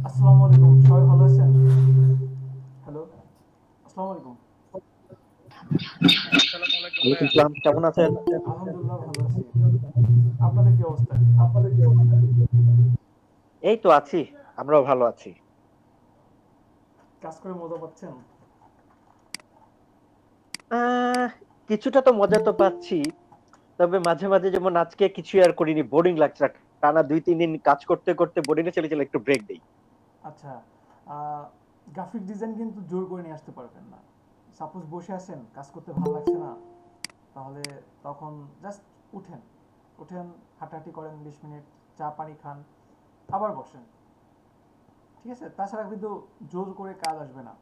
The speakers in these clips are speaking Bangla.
আসসালামু আলাইকুম, সবাই ভালো আছেন? হ্যালো, আসসালামু আলাইকুম। আসসালামু আলাইকুম ওয়ালাইকুম ভাইয়া। সালাম, কেমন আছেন? আলহামদুলিল্লাহ ভালো আছি। আপনাদের কি অবস্থা? এই তো আছি, আমরাও ভালো আছি। কাজ করে মজা পাচ্ছেন? আহ কিছুটা তো মজা তো পাচ্ছি, তবে মাঝে মাঝে যেমন আজকে কিছু আর করিনি, বোরিং লাগছে। টানা 2-3 দিন কাজ করতে করতে বোরিং এ চলে একটু ব্রেক দেই। আচ্ছা, গ্রাফিক ডিজাইন কিন্তু জোর করে নিয়ে আসতে পারবেন না। সাপোজ বসে আছেন, কাজ করতে ভালো লাগছে না, তাহলে তখন জাস্ট উঠেন, উঠেন, হাঁটাহাঁটি করেন 20 মিনিট, চা পানি খান, আবার বসেন। ঠিক আছে? তাছাড়া কিন্তু জোর করে কাজ আসবে না।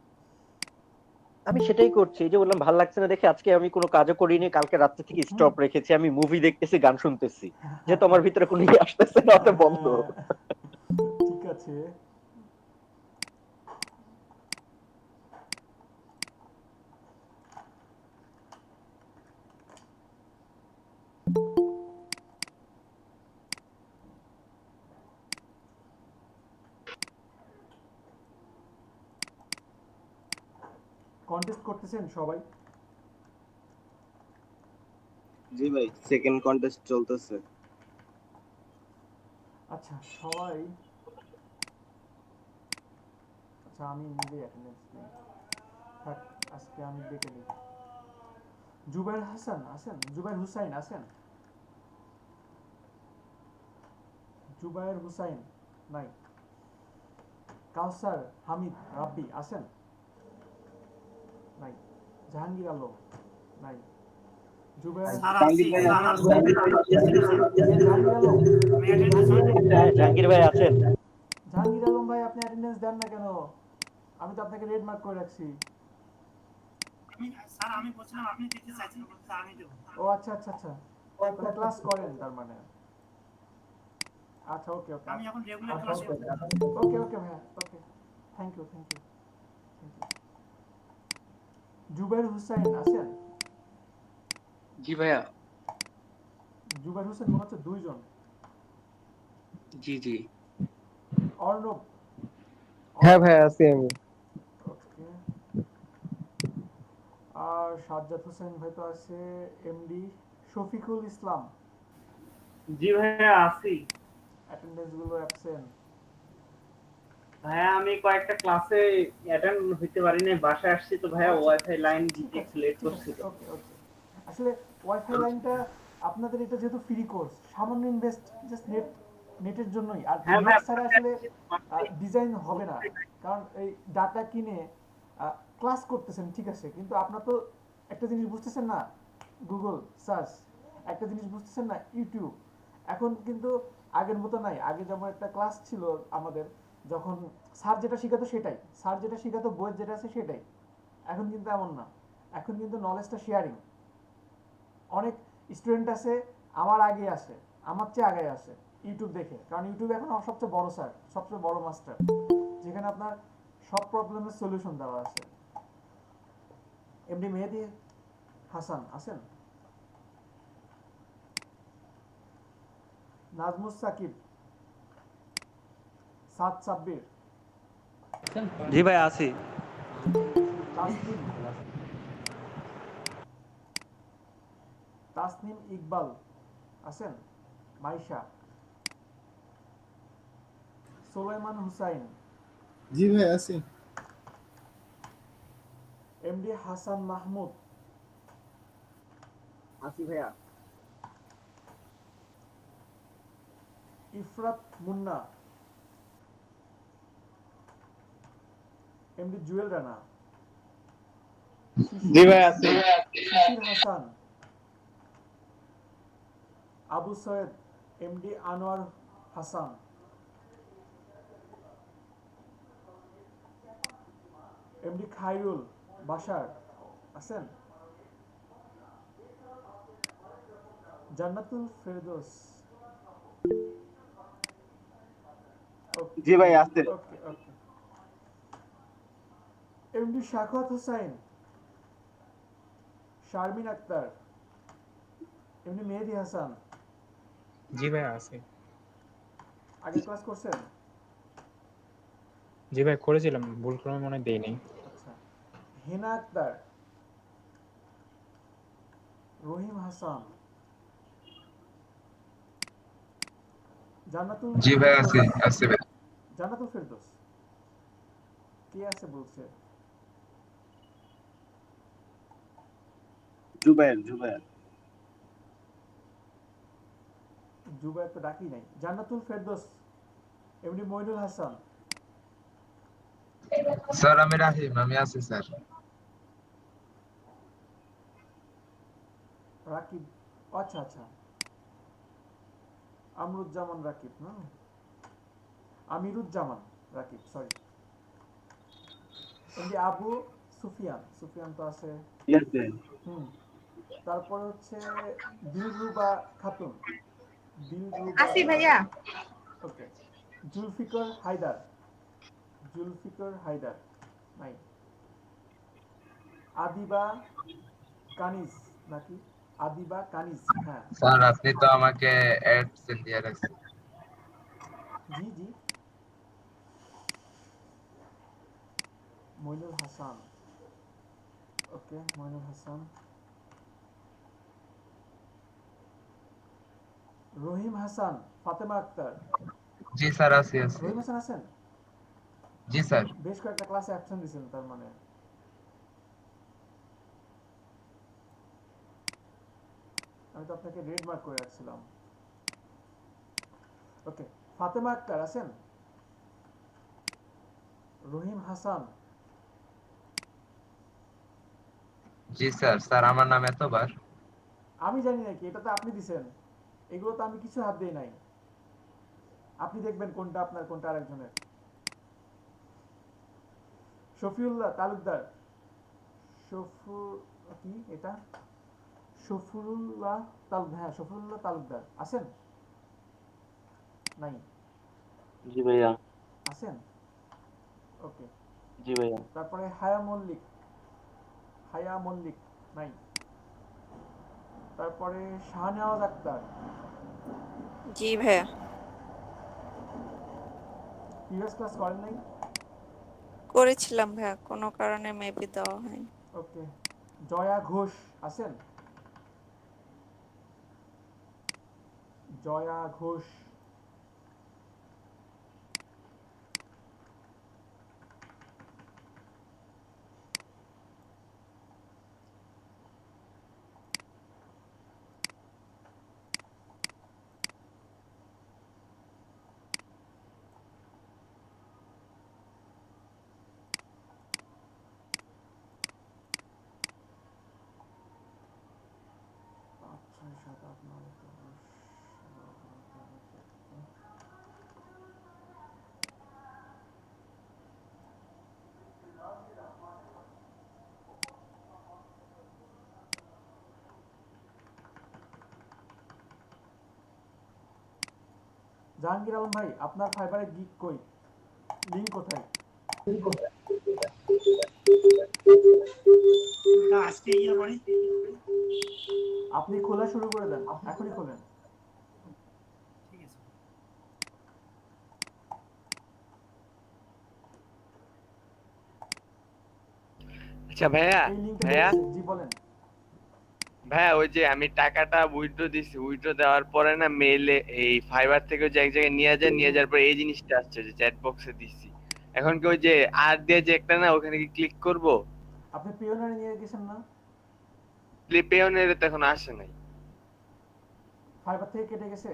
আমি সেটাই করছি, এই যে বললাম ভালো লাগছে না দেখে আজকে আমি কোনো কাজও করিনি, কালকে রাত্রে থেকে হুম। স্টপ রেখেছি, আমি মুভি দেখতেছি, গান শুনতেছি। যেহেতু আমার ভিতরে কোনো আসতেছে না, ওটা বন্ধ। ঠিক আছে। কন্টেস্ট করতেছেন সবাই? জি ভাই, সেকেন্ড কন্টেস্ট চলতেছে। আচ্ছা সবাই, আচ্ছা আমি নিজেই অ্যাটেন্ডেন্স দিই। থাক, আজকে আমি ডেকে দিই। জুবাইর হাসান আছেন? জুবাইর হুসাইন আছেন? জুবাইর হুসাইন নাই। কাউসার হামিদ রাব্বি আছেন? নাই। জাহাঙ্গীর আলম নাই। জুবাইর স্যার আছি জাহাঙ্গীর ভাই স্যার আছেন? আছি আসতেছি স্যার জাহাঙ্গীর আলম, আমি অ্যাটেন্ডেন্স জাহাঙ্গীর আলম, অনেক হ্যাঁ, জাহাঙ্গীর ভাই আছেন। জাহাঙ্গীর আলম ভাই, আপনি অ্যাটেন্ডেন্স দেন না কেন? আমি তো আপনাকে রেড মার্ক করে রাখছি। আমি স্যার আমি বলছিলাম আপনি দিতে চাইছেন না বলতে আমি দেবো ও আচ্ছা আচ্ছা আচ্ছা, মানে ক্লাস করেন তার মানে। আচ্ছা ওকে ওকে আমি এখন রেগুলার ক্লাসে আছি ওকে ওকে ভাইয়া, okay, thank you thank you thank you. Zubair Hussain আছেন? জি ভাইয়া। জুবাইর হোসেন মনে হচ্ছে দুইজন। জি জি। অর্ণব, হ্যাঁ অর্ণব ভাই, আছি আমি। ওকে। আর সাজ্জাদ হোসেন ভাই তো আছে। এমডি শফিকুল ইসলাম, জি ভাইয়া আছি। অ্যাটেন্ডেন্স গুলো অ্যাবসেন্ট। ভাইয়া আমি কয়েকটা ক্লাসে অ্যাটেন্ড হইতে পারিনি, বাসায় আসছি তো ভাইয়া, আচ্ছা ওয়াইফাই লাইন ঠিক দিতে আছে একটু লেট ঠিক আছে, করছিল। ওকে ওকে। আসলে ওয়াইফাই লাইনটা আপনাদের এটা যেহেতু ফ্রি কোর্স, সামান্য ইনভেস্ট, জাস্ট নেটের জন্যই। আর হ্যাঁ নেট ভাইয়া ছাড়া আসলে ডিজাইন হবে না। কারণ এই ডাটা কিনে ক্লাস করতেছেন ঠিক আছে, কিন্তু আপনার তো একটা জিনিস বুঝতেছেন না, গুগল সার্চ, একটা জিনিস বুঝতেছেন না, ইউটিউব। এখন কিন্তু আগের মতো নাই। আগে যেমন একটা ক্লাস ছিল আমাদের, যখন স্যার যেটা শিখাতো সেটাই, স্যার যেটা শিখাতো বই যেটা আছে সেটাই। এখন কিন্তু এমন না, এখন কিন্তু নলেজটা শেয়ারিং। অনেক স্টুডেন্ট আছে আমার আগে আসে, আমার চেয়ে আগে আসে ইউটিউব দেখে, কারণ ইউটিউব এখন আমার সবচেয়ে বড় স্যার, সবচেয়ে বড় মাস্টার, যেখানে আপনার সব প্রবলেমের সলিউশন দেওয়া আছে। এমনি মেহেদি হাসান আছেন? নাজমুস সাকিব, সাদ সাব্বির, জি ভাই আছি। তাসনিম, তাসনিম ইকবাল আছেন? মাইশা, সোলাইমান হুসাইন, জি ভাই আছি। এমডি হাসান মাহমুদ, আসি ভাইয়া। ইফরাত মুন্না, এমডি জুয়েল রানা, জি শিশির, ভাই আছি। শিশির হাসান, আবু সৈয়দ, এমডি আনোয়ার হাসান, এমডি খায়রুল বাশার আছেন? জান্নাতুল ফেরদৌস, জি ওকে ভাই আছে। ওকে ওকে। এমডি শাখাত হোসাইন, শারমিন আক্তার, এমনি মেহেদি হাসান, জি ভাই আছে। আগে ক্লাস করছেন? জি ভাই করেছিলাম, ভুল করে মনে হয় দেই নাই। আচ্ছা। হেনা আক্তার, রহিম হাসান, জান্নাতুল জি ভাই ফেরদৌস। আছে ভাই। জান্নাতুল ফেরদৌস কে আছে বলছে? জুবায়ের জুবায়ের জুবায়ের তো ডাকি নাই। জান্নাতুল ফেরদৌস, এমনি মইনুল হাসান, স্যার আমি রাহিম, আমি আছি স্যার। রাকিব, আচ্ছা আচ্ছা, আমরুজ্জামান রাকিব না, আমিরুজ্জামান রাকিব, সরি। এমনি আবু সুফিয়ান, সুফিয়ান তো আছে। ইয়েস ভাই। হুম। তারপরে হচ্ছে দিলরুবা খাতুন, দিলরুবা আসি খাতুন, ভাইয়া। ওকে। জুলফিকার হায়দার, জুলফিকার হায়দার নাই। আদিবা কানিজ নাকি, আদিবা কানিজ, হ্যাঁ। স্যার আপনি তো আমাকে অ্যাডসেন্ট দিয়ে রাখছেন। জি জি। মইনুল হাসান, ওকে, মইনুল হাসান। রহিম হাসান, ফাতেমা আক্তার। জি স্যার আছি। রহিম হাসান আছেন? জি স্যার। বেশ কয়েকটা ক্লাসে অ্যাবসেন্ট দিয়েছেন তার মানে। আমি তো আপনাকে রেড মার্ক করে রাখছিলাম। ওকে, ফাতেমা আক্তার আছেন? রহিম হাসান, জি স্যার। স্যার আমার নাম এতবার। আমি জানি নাকি, এটা তো আপনি দিছেন। এগুলো তো আমি কিছু হাত দেই নাই। আপনি দেখবেন কোনটা আপনার কোনটা আরেকজনের। শফিউল্লাহ তালুকদার, শফু কি এটা, শফুরুল্লাহ তালুকদার, হ্যাঁ শফুরুল্লাহ তালুকদার আছেন? নাই? জি ভাইয়া। আছেন? ওকে। জি ভাইয়া। তারপরে হায়া মল্লিক, হায়া মল্লিক নাই। তারপরে শাহনেওয়াজ আক্তার, জি ভাইয়া। প্রিভিয়াস ক্লাস করেন নাই? করেছিলাম ভাইয়া, কোনো কারণে মেবি দেওয়া হয়নি। ওকে। জয়া ঘোষ আছেন? জয়া ঘোষ, পাঁচ ছয় সাত আট নয় দশ, জাহাঙ্গীর আলম ভাই, আপনার ফাইবারে গিগ কই, লিংক কোথায়? না আজকে ইয়ে করি। আপনি খোলা শুরু করে দেন, এখনই খোলেন। ঠিক আছে। আচ্ছা ভাইয়া, এই লিংকটা ভাইয়া দেখেছেন? জি বলেন। ভাইয়া ওই যে আমি টাকাটা উইথড্র দিছি, উইথড্র দেওয়ার পরে না মেইলে এই ফাইবার থেকে যে এক জায়গায় নিয়ে যাওয়ার পরে এই জিনিসটা আসছে যে চ্যাট বক্সে দিছি। এখন কি ওই যে আর দিয়ে যে একটা না, ওখানে কি ক্লিক করব? আপনি পিওনারে নিয়ে গেছেন না? পেওনের তো এখন আসে নাই। ফাইবার থেকে কেটে গেছে?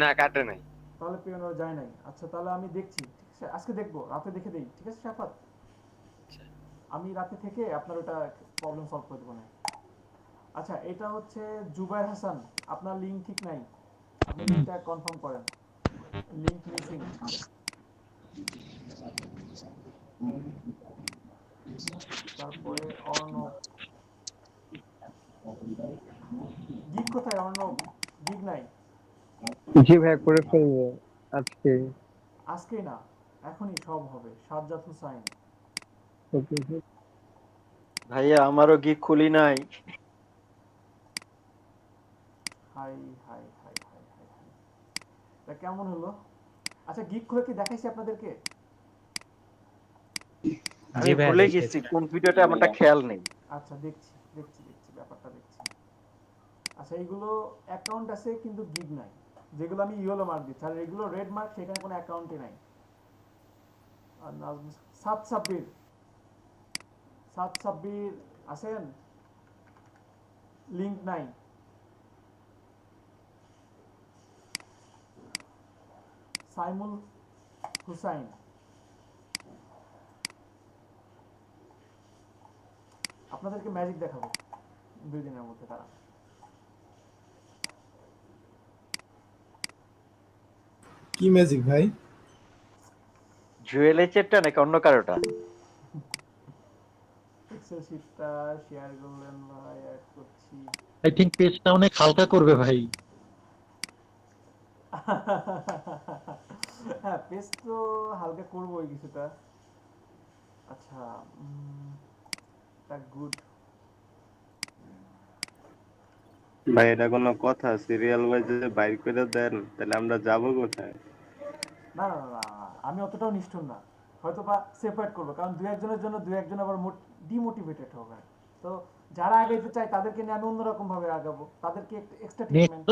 না কাটে নাই। তাহলে পিওনার যায় নাই। আচ্ছা তাহলে আমি দেখছি, ঠিক আছে, আজকে দেখবো, রাতে দেখে দেই, ঠিক আছে শাফাত? আমি রাতে থেকে আপনার ওটা প্রবলেম সলভ করে দেবো না। আচ্ছা, এটা হচ্ছে জুবায়ের হাসান, আপনার লিংক ঠিক নাই, আপনি লিংকটা কনফার্ম করেন, লিংক মিসিং। তারপরে অর্ণব, গিগ কোথায় অর্ণব? গিগ নাই? জি ভাই করে ফেলবো আজকে। আজকেই না, এখনই সব হবে। সাজ্জাদ হুসাইন, ভাইয়া আমারও গিগ খুলি নাই। High high high high high high, এটা কেমন হলো? আচ্ছা গিক খুলে কি দেখাইছি আপনাদেরকে? আমি জি ভাইয়া ভুলে দেখেছি। গেছি কোন ভিডিওটা আমারটা খেয়াল নেই। আচ্ছা দেখছি দেখছি দেখছি ব্যাপারটা দেখছি। আচ্ছা এইগুলো অ্যাকাউন্ট আছে কিন্তু গিগ নাই, যেগুলো আমি ইয়েলো মার্ক দিচ্ছি, আর এগুলো রেড মার্ক, সেখানে কোনো অ্যাকাউন্টই নাই। আর সাত সাব্বির, সাত সাব্বির আছেন? লিংক নাই। সাইমুল হুসাইন, আপনাদেরকে ম্যাজিক দেখাবো 2 দিনের মধ্যে। তারা কি ম্যাজিক ভাই? জুয়েল এর নাকি অন্য কারোটা? এক্সেল শিটটা শেয়ার করলেন ভাই, অ্যাড করছি। আই থিংক পেজটা অনেক হালকা করবে ভাই। হ্যাঁ পেজ তো হালকা করবোই কিছুটা। আচ্ছা তা গুড। ভাই এটা কোনো কথা? সিরিয়াল ওয়াইজ যদি বাইর করে দেন তাহলে আমরা যাবো কোথায়? না না না না, আমি অতটাও নিষ্ঠুর না, হয়তো বা সেপারেট করবো, কারণ দু একজনের জন্য দু একজন আবার ডিমোটিভেটেড হবে। তো যারা আগাইতে চায় তাদেরকে নিয়ে আমি অন্যরকম ভাবে আগাবো, তাদেরকে এক্সট্রা ট্রিটমেন্ট।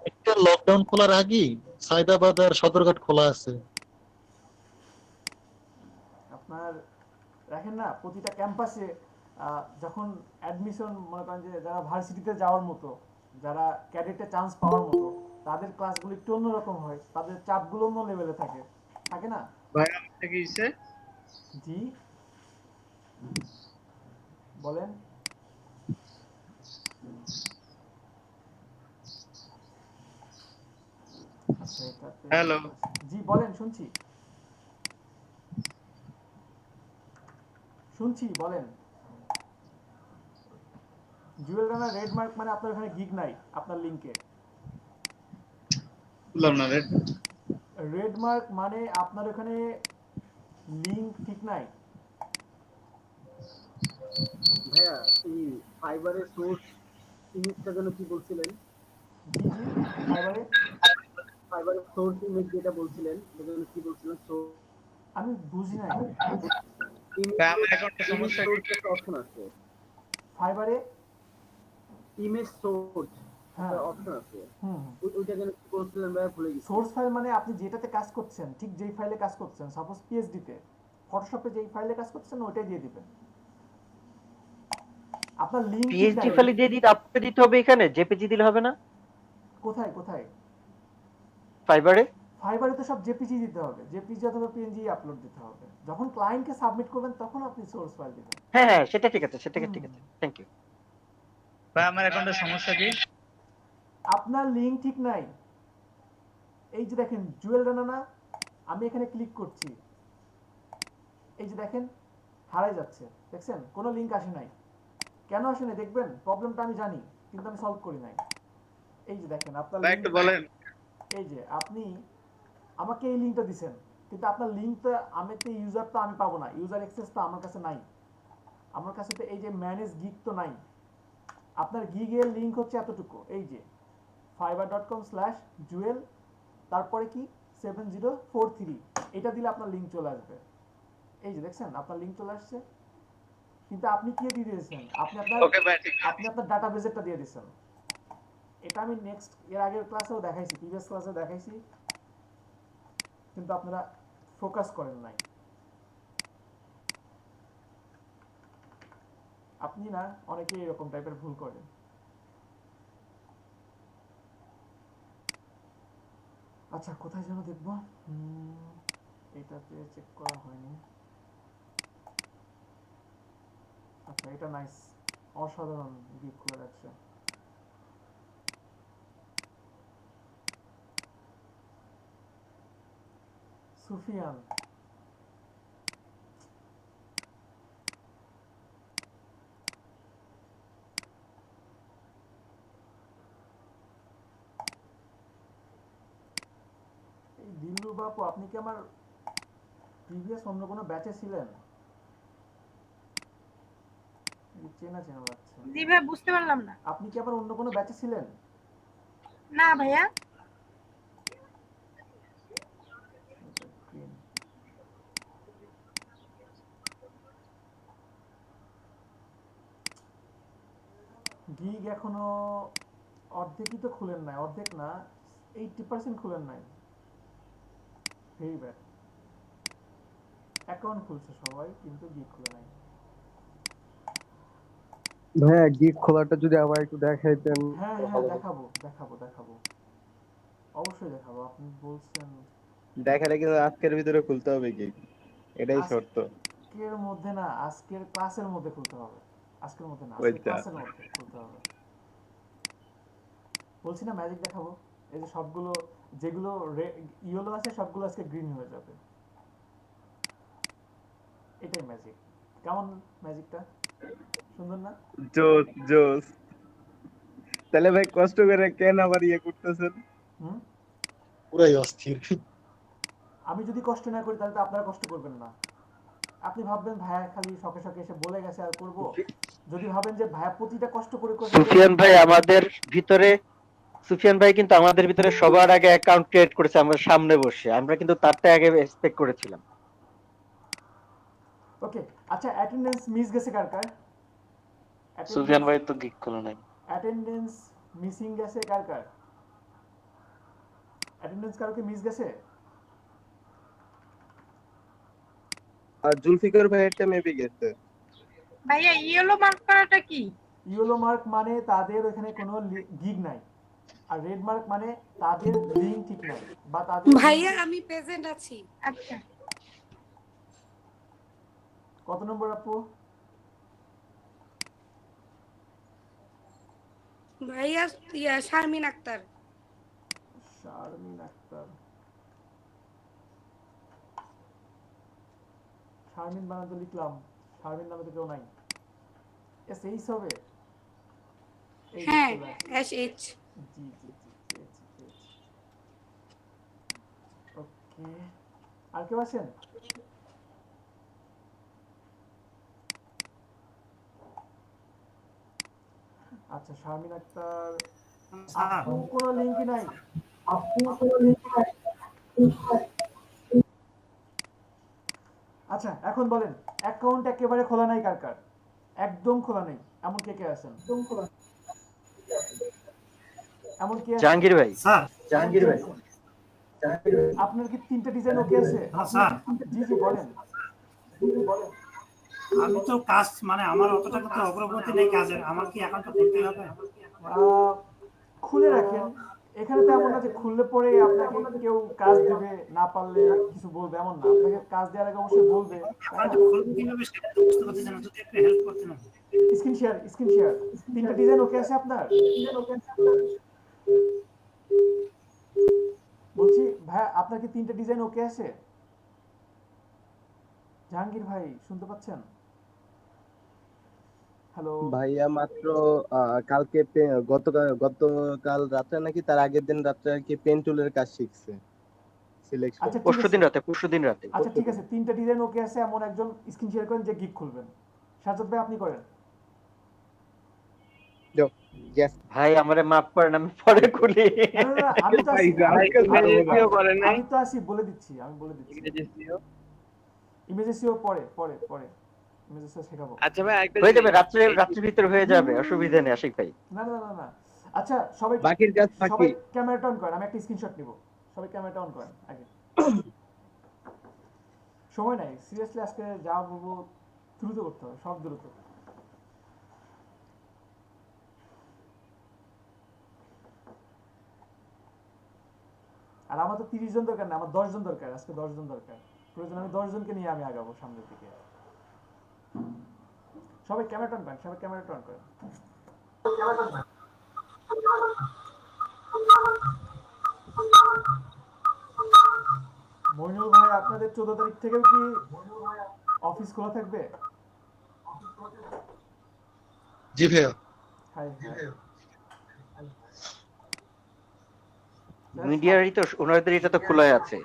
নেক্সট লকডাউন খোলার আগেই সায়দাবাদ আর সদরঘাট খোলা আছে। আপনার দেখেন না প্রতিটা ক্যাম্পাসে যখন অ্যাডমিশন, মনে করেন যে যারা ভার্সিটিতে যাওয়ার মতো, যারা ক্যাডেটে চান্স পাওয়ার মতো, তাদের ক্লাসগুলো একটু অন্যরকম হয়, তাদের চাপগুলো অন্য লেভেলে থাকে, থাকে না ভাই আপনি কি হইছে? জি বলেন। আচ্ছা এটাতে হ্যালো। জি বলেন, শুনছি শুনছি বলেন। জুয়েল রানা রেড মার্ক মানে আপনার ওখানে গিগ নাই আপনার লিংকে। বললাম না রেড। রেড মার্ক মানে আপনার ওখানে লিংক ঠিক নাই। ভাইয়া এই ফাইবারের সোর্স ইমেজটার জন্য কি বলছিলেন? জি জি ফাইবারে, ফাইবারের সোর্স ইমেজ যেটা বলছিলেন সেটার জন্য কি বলছিলেন? আমি বুঝি নাই। ভাই আমার অ্যাকাউন্টে সমস্যা কি? একটা অপশন আছে ফাইবারে ইমেজ সোর্স হ্যাঁ একটা অপশন আছে, হুম। ওইটা জন্য কি বলছিলেন ভাইয়া? ভুলে গেছি। সোর্স ফাইল মানে আপনি যেটাতে কাজ করছেন, ঠিক যেই ফাইলে কাজ করছেন, সাপোজ পিএইচডি তে ফটোশপে যেই ফাইলে কাজ করছেন ওইটাই দিয়ে দিবেন। আপনার লিংক পিএইচডি ফাইলে দিয়ে দিতে আপলোড দিতে হবে, এখানে জেপিজি দিলে হবে না? কোথায় কোথায়? ফাইবারে? ফাইবারে তো সব জেপিজি দিতে হবে, জেপিজি অথবা পিএনজি আপলোড দিতে হবে। যখন ক্লায়েন্টকে সাবমিট করবেন তখন আপনি সোর্স ফাইল দিবেন। হ্যাঁ হ্যাঁ সেটা ঠিক আছে, সেটা ঠিক আছে, থ্যাংক ইউ। ভাই আমার অ্যাকাউন্টে সমস্যা কি? আপনার লিংক ঠিক নাই। এই যে দেখেন জুয়েল রানা না, আমি এখানে ক্লিক করছি, এই যে দেখেন হারাই যাচ্ছে, দেখছেন কোনো লিংক আসে নাই। কেন আসে নাই দেখবেন? প্রবলেমটা আমি জানি কিন্তু আমি সলভ করি নাই। এই যে দেখেন আপনার ভাই একটু বলেন। এই যে আপনি আমাকে এই লিংকটা দিবেন, কিন্তু আপনার লিংকটা আমি তো ইউজার তো আমি পাবো না, ইউজার অ্যাক্সেস তো আমার কাছে নাই। আমার কাছে তো এই যে ম্যানেজ গিগ তো নাই। আপনার গিগের লিংক হচ্ছে এতটুকু, এই যে fiverr.com/jewel তারপরে কি 7043, এটা দিলে আপনার লিংক চলে আসবে। এই যে দেখছেন আপনার লিংক চলে আসছে, কিন্তু আপনি কি দিয়ে দিয়েছেন? আপনি আপনার ডাটাবেসেরটা দিয়ে দিয়েছেন। এটা আমি নেক্সট এর আগের ক্লাসেও দেখাইছি, প্রিভিয়াস ক্লাসেও দেখাইছি, কিন্তু আপনারা ফোকাস করেন নাই। আপনি না অনেকেই এরকম টাইপের ভুল করেন। আচ্ছা কোথায় যেন দেখবো, এটাতে চেক করা হয়নি। আচ্ছা এটা নাইস, অসাধারণ গিগ করে রাখছে। সুফিয়ান এই দিল্লু বাপু, আপনি কি আমার প্রিভিয়াস অন্য কোনো ব্যাচে ছিলেন? চেনা চেনা লাগছে। জি ভাই বুঝতে পারলাম না। আপনি কি আবার অন্য কোনো ব্যাচে ছিলেন? না ভাইয়া গিগ এখনো অর্ধেকই তো খুলেন নাই, অর্ধেক না 80% খুলেন নাই। Very bad. অ্যাকাউন্ট খুলছে সবাই কিন্তু গিগ খুলে নাই। ভাইয়া গিগ খোলাটা যদি আবার একটু দেখাইতেন। হ্যাঁ হ্যাঁ দেখাবো দেখাবো দেখাবো, অবশ্যই দেখাবো। আপনি বলছেন দেখালে কিন্তু আজকের ভিতরে খুলতে হবে কি, এটাই শর্ত। আজকের মধ্যে না, আজকের ক্লাসের মধ্যে খুলতে হবে। আজকের মধ্যে না, আজকের ওইটা ক্লাসের মধ্যে খুলতে হবে। বলছি না ম্যাজিক দেখাবো। এই যে সবগুলো যেগুলো ইয়েলো আছে সবগুলো আজকে গ্রিন হয়ে যাবে। এটাই ম্যাজিক। কেমন ম্যাজিকটা? সুন্দর না? জোস জোস। তাহলে ভাই কষ্ট করে কেন আবার ইয়ে করতেছেন? পুরাই অস্থির। আমি যদি কষ্ট না করি তাহলে তো আপনারা কষ্ট করবেন না। আপনি ভাববেন ভাইয়া খালি শখে শখে এসে বলে গেছে আর করব। যদি ভাবেন যে ভাইয়া প্রতিটা কষ্ট করে করে সুফিয়ান ভাই আমাদের ভিতরে, সুফিয়ান ভাই কিন্তু আমাদের ভিতরে সবার আগে অ্যাকাউন্ট ক্রিয়েট করেছে আমার সামনে বসে। আমরা কিন্তু তারটা আগে এক্সপেক্ট করেছিলাম। ওকে আচ্ছা, অ্যাটেন্ডেন্স মিস গেছে কার কার? সুফিয়ান ভাই তো গিগ খোলা নাই। অ্যাটেন্ডেন্স মিসিং গেছে কার কার? অ্যাটেন্ডেন্স কারো কি মিস গেছে? আর জুলফিকার ভাইয়েরটা মেবি গেছে। ভাইয়া ইয়েলো মার্ক করাটা কি? ইয়েলো মার্ক মানে তাদের ওখানে কোনো গিগ নাই, আর রেড মার্ক মানে তাদের লিংক ঠিক নাই বা তাদের। ভাইয়া আমি প্রেজেন্ট আছি। আচ্ছা কত নম্বর আপু? ভাইয়া শারমিন আক্তার। শারমিন আক্তার। শারমিন বানাতে লিখলাম, শারমিন নামে তো কেউ নাই। এস এইচ হবে? হ্যাঁ এস এইচ। জি জি জি জি। ওকে আর কেউ আছেন? আচ্ছা শারমিন আক্তার। আপু কোনো লিংকই নাই। আচ্ছা এখন বলেন অ্যাকাউন্ট একেবারে খোলা নাই কার কার? একদম খোলা নেই এমন কে কে আছেন? একদম খোলা। এমন কি আছে? জাহাঙ্গীর ভাই। স্যার জাহাঙ্গীর ভাই। আপনার কি তিনটা ডিজাইন ওকে আছে? স্যার জি জি বলেন। আমি তো কাজ মানে আমার অতটা তো অগ্রগতি নেই কাজের, আমার কি অ্যাকাউন্টটা খুলতে হবে? খুলে রাখেন। এখানে তো এমন না যে খুললে পরে আপনাকে কেউ কাজ দেবে, না পারলে কিছু বলবে, এমন না। আপনাকে কাজ দেওয়ার আগে অবশ্যই বলবে। কিভাবে সেটা তো বুঝতে পারতেছি না, যদি একটু হেল্প করতেন। Screen share, screen share. তিনটা ডিজাইন ওকে আছে আপনার? বলছি ভাই আপনার কি তিনটা ডিজাইন ওকে আছে? জাহাঙ্গীর ভাই শুনতে পাচ্ছেন? হ্যালো ভাইয়া মাত্র কালকে গতকাল রাতে নাকি তার আগের দিন রাতে আর কি পেন টুলের কাজ শিখছে সিলেকশন। আচ্ছা পরশুদিন রাতে। আচ্ছা ঠিক আছে, তিনটা ডিজাইন ওকে আছে এমন একজন স্ক্রিন শেয়ার করেন যে গিগ খুলবেন। সাজ্জাদ ভাই আপনি করেন। ভাই আমারে মাফ করেন, আমি পরে খুলি। আমি তো আসি বলে দিচ্ছি, আমি বলে দিচ্ছি। ইমেজেসিও পরে পরে পরে ইমেজেসিও শেখাবো। আচ্ছা ভাই একটা হয়ে যাবে, রাত্রির ভিতর হয়ে যাবে, অসুবিধা নেই আশিক ভাই। না না না না আচ্ছা সবাই বাকির কাজ বাকি। সবাই ক্যামেরাটা অন করেন, আমি একটা স্ক্রিনশট নিব। সবাই ক্যামেরাটা অন করেন আগে। সময় নাই, সিরিয়াসলি আজকে যা বলবো দ্রুত করতে হবে, সব দ্রুত। আর আমার তো 30 জন দরকার না, আমার 10 জন দরকার। আজকে 10 জন দরকার। প্রয়োজন আমি 10 জনকে নিয়ে আমি আগাবো সামনের দিকে। সবাই ক্যামেরা অন করেন, সবাই ক্যামেরা অন করেন। মইনুল ভাই আপনাদের 14 তারিখ থেকেও কি অফিস খোলা থাকবে? জি ভাইয়া। মিডিয়ারই তো ওনাদের এটা তো খোলাই আছে।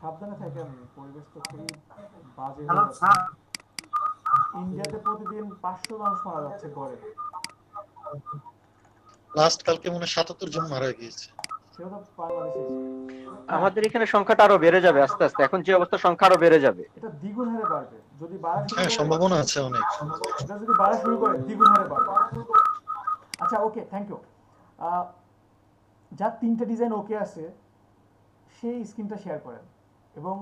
সাবধানে থাকেন, পরিবেশ তো খুবই বাজে। ইন্ডিয়াতে প্রতিদিন 500 মানুষ মারা যাচ্ছে গড়ে। লাস্ট কালকে মনে হয় ৭৭ জন মারা গিয়েছে। সেটা তো বাংলাদেশে আমাদের এখানে সংখ্যাটা আরো বেড়ে যাবে আস্তে আস্তে, এখন যে অবস্থা সংখ্যা আরো বেড়ে যাবে। এটা দ্বিগুণ হারে বাড়বে যদি বাড়া শুরু হ্যাঁ করে। সম্ভাবনা আছে অনেক। এটা যদি বাড়া শুরু করে দ্বিগুণ হারে বাড়বে। আচ্ছা ওকে, থ্যাংক ইউ। যার 3টা ডিজাইন ওকে আছে সেই স্ক্রিনটা শেয়ার করেন, এবং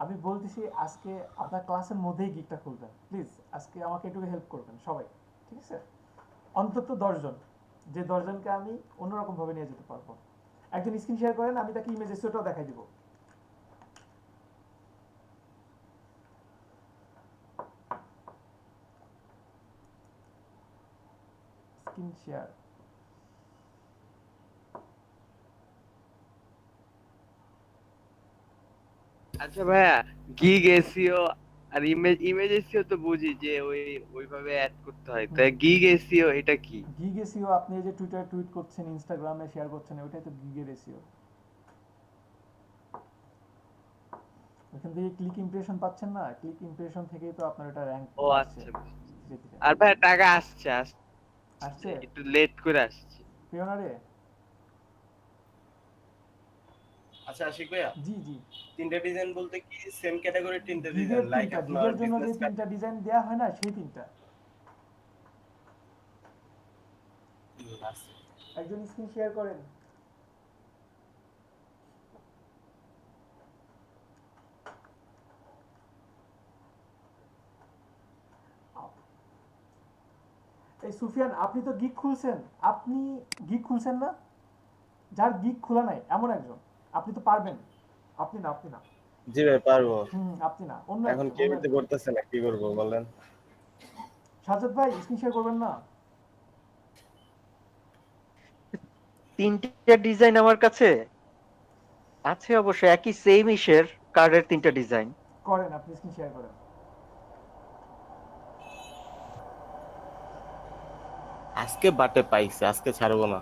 আমি বলতেছি আজকে আপনার ক্লাসের মধ্যেই গিকটা খুলবেন প্লিজ। আজকে আমাকে একটু হেল্প করবেন সবাই, ঠিক আছে? অন্তত 10 জন, যে 10 জনকে আমি অন্যরকম ভাবে নিয়ে যেতে পারবো। একজন স্ক্রিন শেয়ার করেন, আমি তাকে ইমেজ এসিওটাও দেখাই দিব। Screen share. আচ্ছা ভাইয়া, গিগ এসইও আর ইমেজ এসইও তো বুঝি যে ওইভাবে অ্যাড করতে হয়, তাই গিগ এসইও এটা কি? গিগ এসইও আপনি এই যে টুইটারে টুইট করছেন, ইনস্টাগ্রামে শেয়ার করছেন, ওইটাই তো গিগের এসইও। ওখান থেকে ক্লিক ইমপ্রেশন পাচ্ছেন না, ক্লিক ইমপ্রেশন থেকেই তো আপনার এটা র‍্যাঙ্ক। ও আচ্ছা। আর ভাইয়া টাকা আসছে আসছে একটু লেট করে আসছে। পিওনারে। আচ্ছা আশিক ভাইয়া, জি জি, 3টা ডিজাইন বলতে কি সেম ক্যাটাগরির 3টা গিগের ডিজাইন, লাইক আপনার গিগের জন্য যে বিজনেস 3টা ডিজাইন দেয়া হয় না, সেই 3টা। একজন স্ক্রিন শেয়ার করেন। এই সুফিয়ান, আপনি তো গিগ খুলছেন, আপনি গিগ খুলছেন না? যার গিগ খোলা নাই এমন একজন, আপনি তো পারবেন। আপনি না। জি ভাই পারবো। আপনি না, অন্য এখন কেমিতে করতেছে না, কি করব বলেন? সাজ্জাদ ভাই স্ক্রিন শেয়ার করবেন না? 3টা ডিজাইন আমার কাছে আছে অবশ্য, একই সেম ইসের কার্ডের 3টা ডিজাইন। করেন, আপনি স্ক্রিন শেয়ার করেন। আজকে বাটে পাইছে, আজকে ছাড়বো না।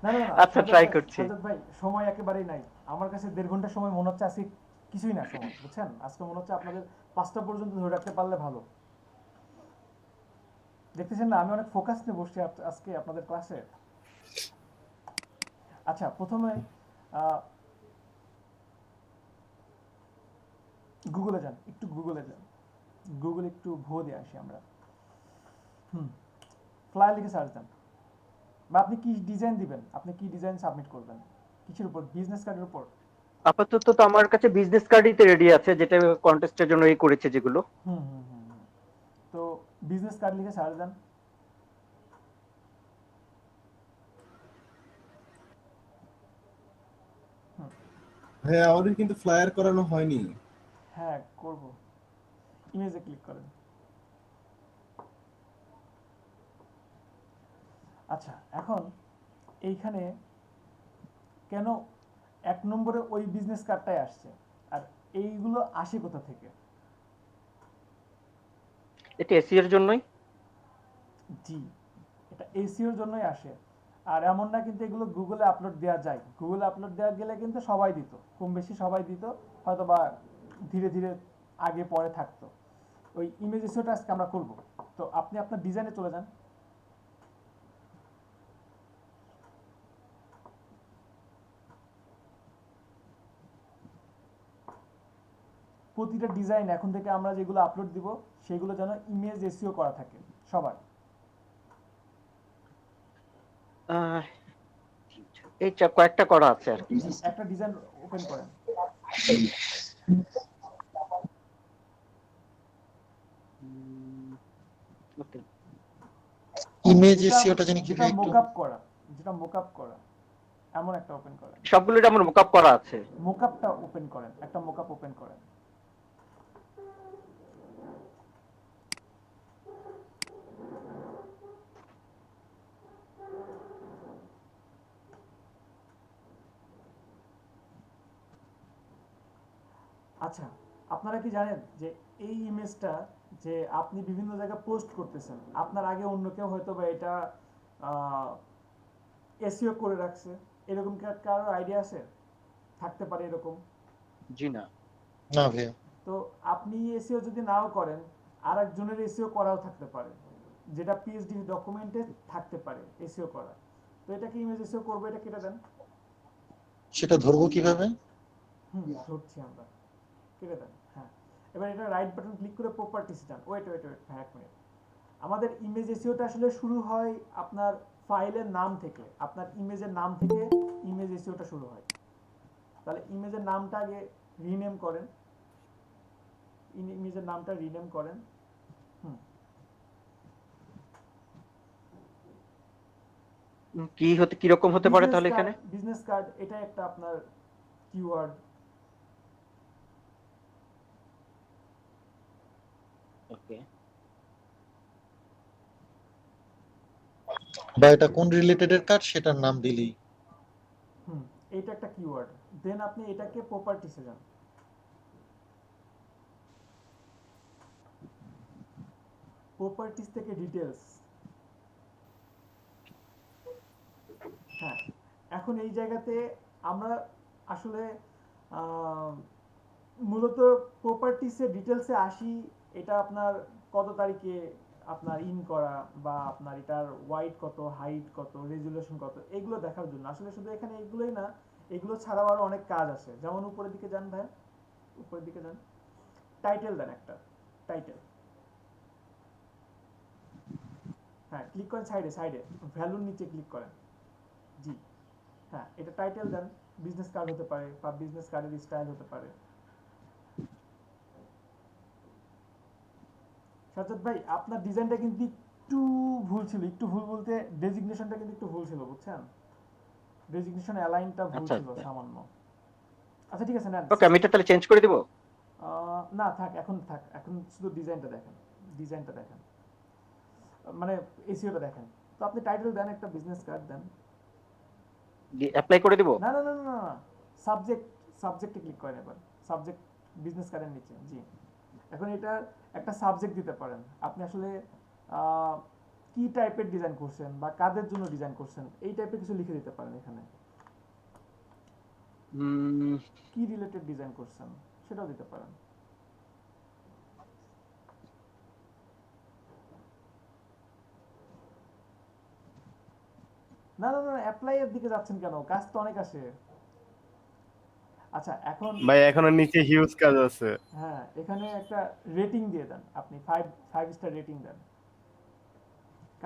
না আচ্ছা ট্রাই করছি। সাজ্জাদ ভাই সময় একেবারেই নাই আমার কাছে, 1.5 ঘন্টা সময় মনে হচ্ছে আজকে কিছুই না সময়, বুঝছেন? আজকে মনে হচ্ছে আপনাদের 5টা পর্যন্ত ধরে রাখতে পারলে ভালো। দেখতেছেন না আমি অনেক ফোকাস নিয়ে বসছি আজকে আপনাদের ক্লাসে। আচ্ছা প্রথমে গুগলে যান, একটু গুগলে যান, গুগলে একটু ভো দিয়ে আসি আমরা। ফ্লায়ার লিখে সার্চ দেন, বা আপনি কি ডিজাইন দিবেন, আপনি কি ডিজাইন সাবমিট করবেন, কিসের উপর? বিজনেস কার্ডের উপর? আপাতত তো আমার কাছে বিজনেস কার্ডই তো রেডি আছে, যেটা কন্টেস্টের জন্য এই করেছে যেগুলো। তো বিজনেস কার্ড লিখে সার্চ দেন। হ্যাঁ আমাদের কিন্তু ফ্লায়ার করানো হয়নি। হ্যাঁ করব, ইমেজে ক্লিক করেন। আচ্ছা এখন এইখানে কেন 1 নম্বরে ওই বিজনেস কার্ডটাই আসছে, আর এইগুলো আসে কোথা থেকে? এটা এসইও এর জন্যই। জি, এটা এসইওর জন্যই আসে। আর এমন না কিন্তু এগুলো গুগলে আপলোড দেওয়া যায়, গুগলে আপলোড দেওয়া গেলে কিন্তু সবাই দিত, কম বেশি সবাই দিত, হয়তো বা ধীরে ধীরে আগে পরে থাকতো। ওই ইমেজ এসইওটা আজকে আমরা করব। তো আপনি আপনার ডিজাইনে চলে যান। প্রতিটা ডিজাইন এখন থেকে আমরা যেগুলো আপলোড দিব সেগুলো যেন ইমেজ এসইও করা থাকে সবার। এই কয়েকটা করা আছে আর কি। একটা ডিজাইন ওপেন করেন। ইমেজ এসইওটা জানি কি যেটা মোকআপ করা, যেটা মোকআপ করা এমন একটা ওপেন করেন। সবগুলো আমার মোকআপ করা আছে। মোকআপটা ওপেন করেন, একটা মোকআপ ওপেন করেন। আচ্ছা আপনারা কি জানেন যে এই ইমেজটা যে আপনি বিভিন্ন জায়গায় পোস্ট করতেছেন, আপনার আগে অন্য কেউ হয়তো বা এটা এসইও করে রাখছে, এরকম কি কারো আইডিয়া আছে? থাকতে পারে এরকম? জি না। না ভাই। তো আপনি এসইও যদি নাও করেন, আরেকজনের এসইও করাও থাকতে পারে। যেটা পিএইচডি ডকুমেন্টে থাকতে পারে এসইও করা। তো এটাকে ইমেজ এসইও করব, এটা কেটে দেন। সেটা ধরবো কিভাবে? ধরছি আমরা, কেটে দেন। হ্যাঁ, এবার এটা রাইট বাটন ক্লিক করে প্রপার্টিস যান। ওয়েট এক মিনিট। আমাদের ইমেজ এসইওটা আসলে শুরু হয় আপনার ফাইলের নাম থেকে, আপনার ইমেজের নাম থেকে ইমেজ এসইওটা শুরু হয়। তাহলে ইমেজের নামটা আগে রিনেম করেন, ইমেজের নামটা রিনেম করেন। কি রকম হতে পারে তাহলে এখানে? বিজনেস কার্ড, এটা একটা আপনার কিওয়ার্ড। ওকে, বা এটা কোন রিলেটেডের কার্ড সেটার নাম দিলি। এটা একটা কিওয়ার্ড। দেন আপনি এটাকে প্রপার্টিসে যান। প্রপার্টিস থেকে ডিটেইলস। হ্যাঁ, এখন এই জায়গাতে আমরা আসলে মূলত প্রপার্টিসে ডিটেইলসে আসি। এটা আপনার কত তারিখে আপনার ইন করা, বা আপনার এটার ওয়াইড কত, হাইট কত, রেজুলেশন কত, এগুলো দেখার জন্য। আসলে শুধু এখানে এগুলোই না, এগুলো ছাড়াও আরো অনেক কাজ আছে। যেমন উপরের দিকে যান ভাই, উপরের দিকে যান, টাইটেল দেন একটা, টাইটেল। হ্যাঁ, ক্লিক করেন সাইডে ভ্যালুর নিচে ক্লিক করেন। জি হ্যাঁ, এটা টাইটেল দেন। বিজনেস কার্ড হতে পারে, বা বিজনেস কার্ডের স্টাইল হতে পারে। সাজ্জাদ ভাই, আপনার ডিজাইনটা কিন্তু একটু ভুল ছিল। একটু ভুল বলতে ডেজিগনেশনটা কিন্তু একটু ভুল ছিল, বুঝছেন? ডেজিগনেশন অ্যালাইনটা ভুল ছিল সামান্য। আচ্ছা ঠিক আছে, নেন। ওকে, আমি এটা তাহলে চেঞ্জ করে দেব। না থাক, এখন শুধু ডিজাইনটা দেখেন, মানে এসইওটা দেখেন। তো আপনি টাইটেল দেন, একটা বিজনেস কার্ড দেন। অ্যাপ্লাই করে দেব? না, সাবজেক্টে ক্লিক করেন। এবার সাবজেক্ট বিজনেস কার্ডের নিচে। জি, এখন এটা একটা সাবজেক্ট দিতে পারেন। আপনি আসলে কি টাইপের ডিজাইন করছেন বা কাদের জন্য ডিজাইন করছেন, এই টাইপের কিছু লিখে দিতে পারেন এখানে। কি রিলেটেড ডিজাইন করছেন সেটাও দিতে পারেন। না, অ্যাপ্লাই এর দিকে যাচ্ছেন কেন? কাজ তো অনেক আছে। আচ্ছা, এখন ভাই এখনো নিচে হিউজ কাজ আছে। হ্যাঁ, এখানে একটা রেটিং দিয়ে দেন আপনি, 5 স্টার রেটিং দেন।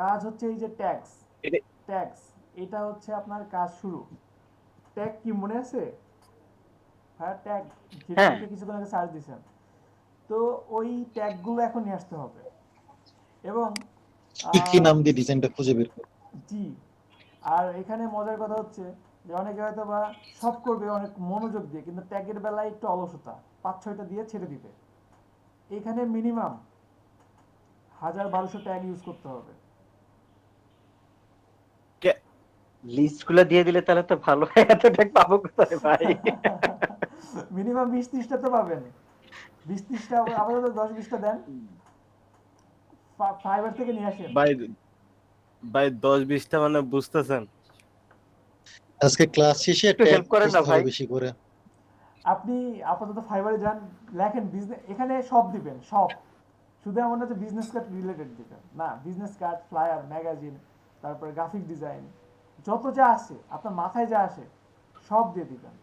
কাজ হচ্ছে এই যে ট্যাগস, এটা হচ্ছে আপনার কাজ শুরু। ট্যাগ কি মনে আছে? হ্যাঁ, ট্যাগ যেটাকে কিছুক্ষণ আগে সার্চ দিয়েছেন, তো ওই ট্যাগগুলো এখন নিয়ে আসতে হবে। এবং কি নাম দিয়ে ডিজাইনটা খুঁজে বের করব। জি, আর এখানে মজার কথা হচ্ছে যে অনেকে হয়তো বা সব করবে অনেক মনোযোগ দিয়ে, কিন্তু ট্যাগের বেলায় একটু অলসতা, 5-6টা দিয়ে ছেড়ে দিবে। এখানে মিনিমাম 1000-1200 ট্যাগ ইউজ করতে হবে। লিস্টগুলো দিয়ে দিলে তাহলে তো ভালো হয়। এত ট্যাগ পাবো কোথায় ভাই? মিনিমাম 20-30টা তো পাবেন। 20-30টা, আপাতত 10-20টা দেন, ফাইবার থেকে নিয়ে আসেন। ভাই 10-20টা মানে বুঝতেছেন? আজকে ক্লাস শেষে একটু হেল্প করেন না ভাই, বেশি করে। আপনি আপাতত ফাইবারে যান, লেখেন বিজনেস, এখানে সব দিবেন, সব। শুধু এমন না যে বিজনেস কার্ড রিলেটেড দিবেন, না, বিজনেস কার্ড, ফ্লায়ার, ম্যাগাজিন, তারপরে গ্রাফিক ডিজাইন, যত যা আছে আপনার মাথায় যা আসে সব দিয়ে দিবেন।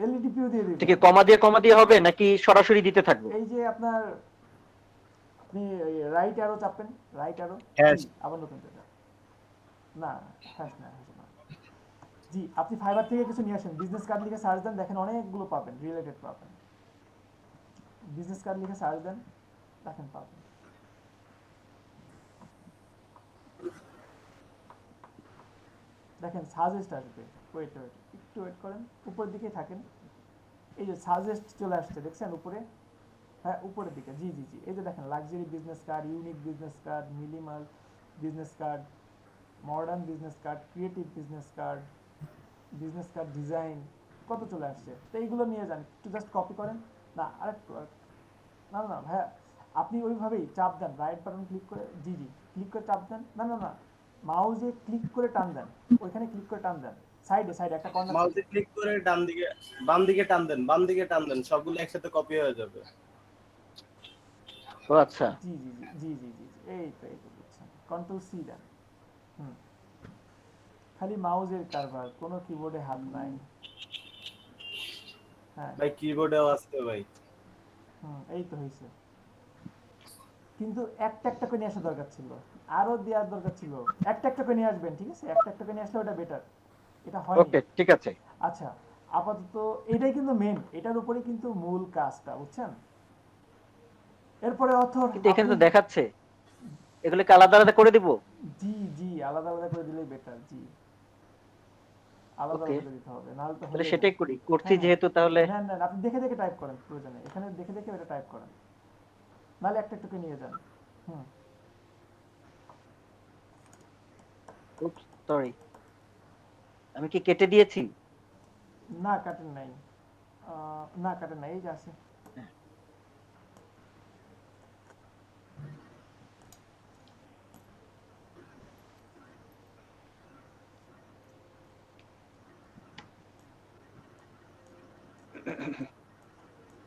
এলইডি পিও দিয়ে দিবেন। ঠিক আছে, কমা দিয়ে হবে নাকি সরাসরি দিতে থাকবে? এই যে আপনার, আপনি রাইট অ্যারো চাপেন, রাইট অ্যারো, আবার নতুন যেটা, না হ্যাশ না। জি, আপনি ফাইবার থেকে কিছু নিয়ে আসেন, বিজনেস কার্ড লিখে সার্চ দেন, দেখেন অনেকগুলো পাবেন, রিলেটেড পাবেন। বিজনেস কার্ড লিখে সার্চ দেন, দেখেন পাবেন। দেখেন সাজেস্ট আসবে। ওয়েট, একটু ওয়েট করেন, উপরের দিকেই থাকেন। এই যে সাজেস্ট চলে আসছে, দেখছেন উপরে? হ্যাঁ, উপরের দিকে। জি, এই যে দেখেন, luxury business card, unique business card, minimal business card, modern business card, creative business card, business card design, কত চলে আসছে। তো এইগুলো নিয়ে যান, একটু জাস্ট কপি করেন। না, আরেকটু, না ভাইয়া, আপনি ওইভাবেই চাপ দেন, রাইট বাটন ক্লিক করে, জি ক্লিক করে চাপ দেন। না, মাউসে ক্লিক করে টান দেন, ওইখানে ক্লিক করে টান দেন, সাইডে একটা কর্নার, মাউসে ক্লিক করে ডান দিকে, বাম দিকে টান দেন, সবগুলো একসাথে কপি হয়ে যাবে। ও আচ্ছা, জি, এই তো বুঝছেন, কন্ট্রোল সি দেন। খালি মাউসের কারবার, কোনো কিবোর্ডে হাত নাই। হ্যাঁ ভাই কিবোর্ডেও আছে ভাই। এই তো হয়েছে। কিন্তু একটা একটা করে নিয়ে আসা দরকার ছিল, আরো দেওয়ার দরকার ছিল। একটা একটা করে নিয়ে আসবেন, ঠিক আছে? একটা একটা করে নিয়ে আসলে ওটা বেটার। এটা হয় ওকে, ঠিক আছে। আচ্ছা, আপাতত এটাই কিন্তু মেন, এটার উপরে কিন্তু মূল কাজটা, বুঝছেন? এরপরে অথর কিন্তু এখানে তো দেখাচ্ছে এগুলোকে আলাদা আলাদা করে দিব। জি আলাদা আলাদা করে দিলেই বেটার। জি আলাদা ওকে, আলাদা দিতে হবে, নাহলে তো তাহলে হবে সেটাই করছি যেহেতু। তাহলে না আপনি দেখে দেখে টাইপ করেন, প্রয়োজনে এখানে দেখে দেখে এটা টাইপ করেন, নাহলে একটা একটা করে নিয়ে যান। উপস, সরি, আমি কি কেটে দিয়েছি? না কাটেন নাই, না কাটেন নাই, এই যে আছে।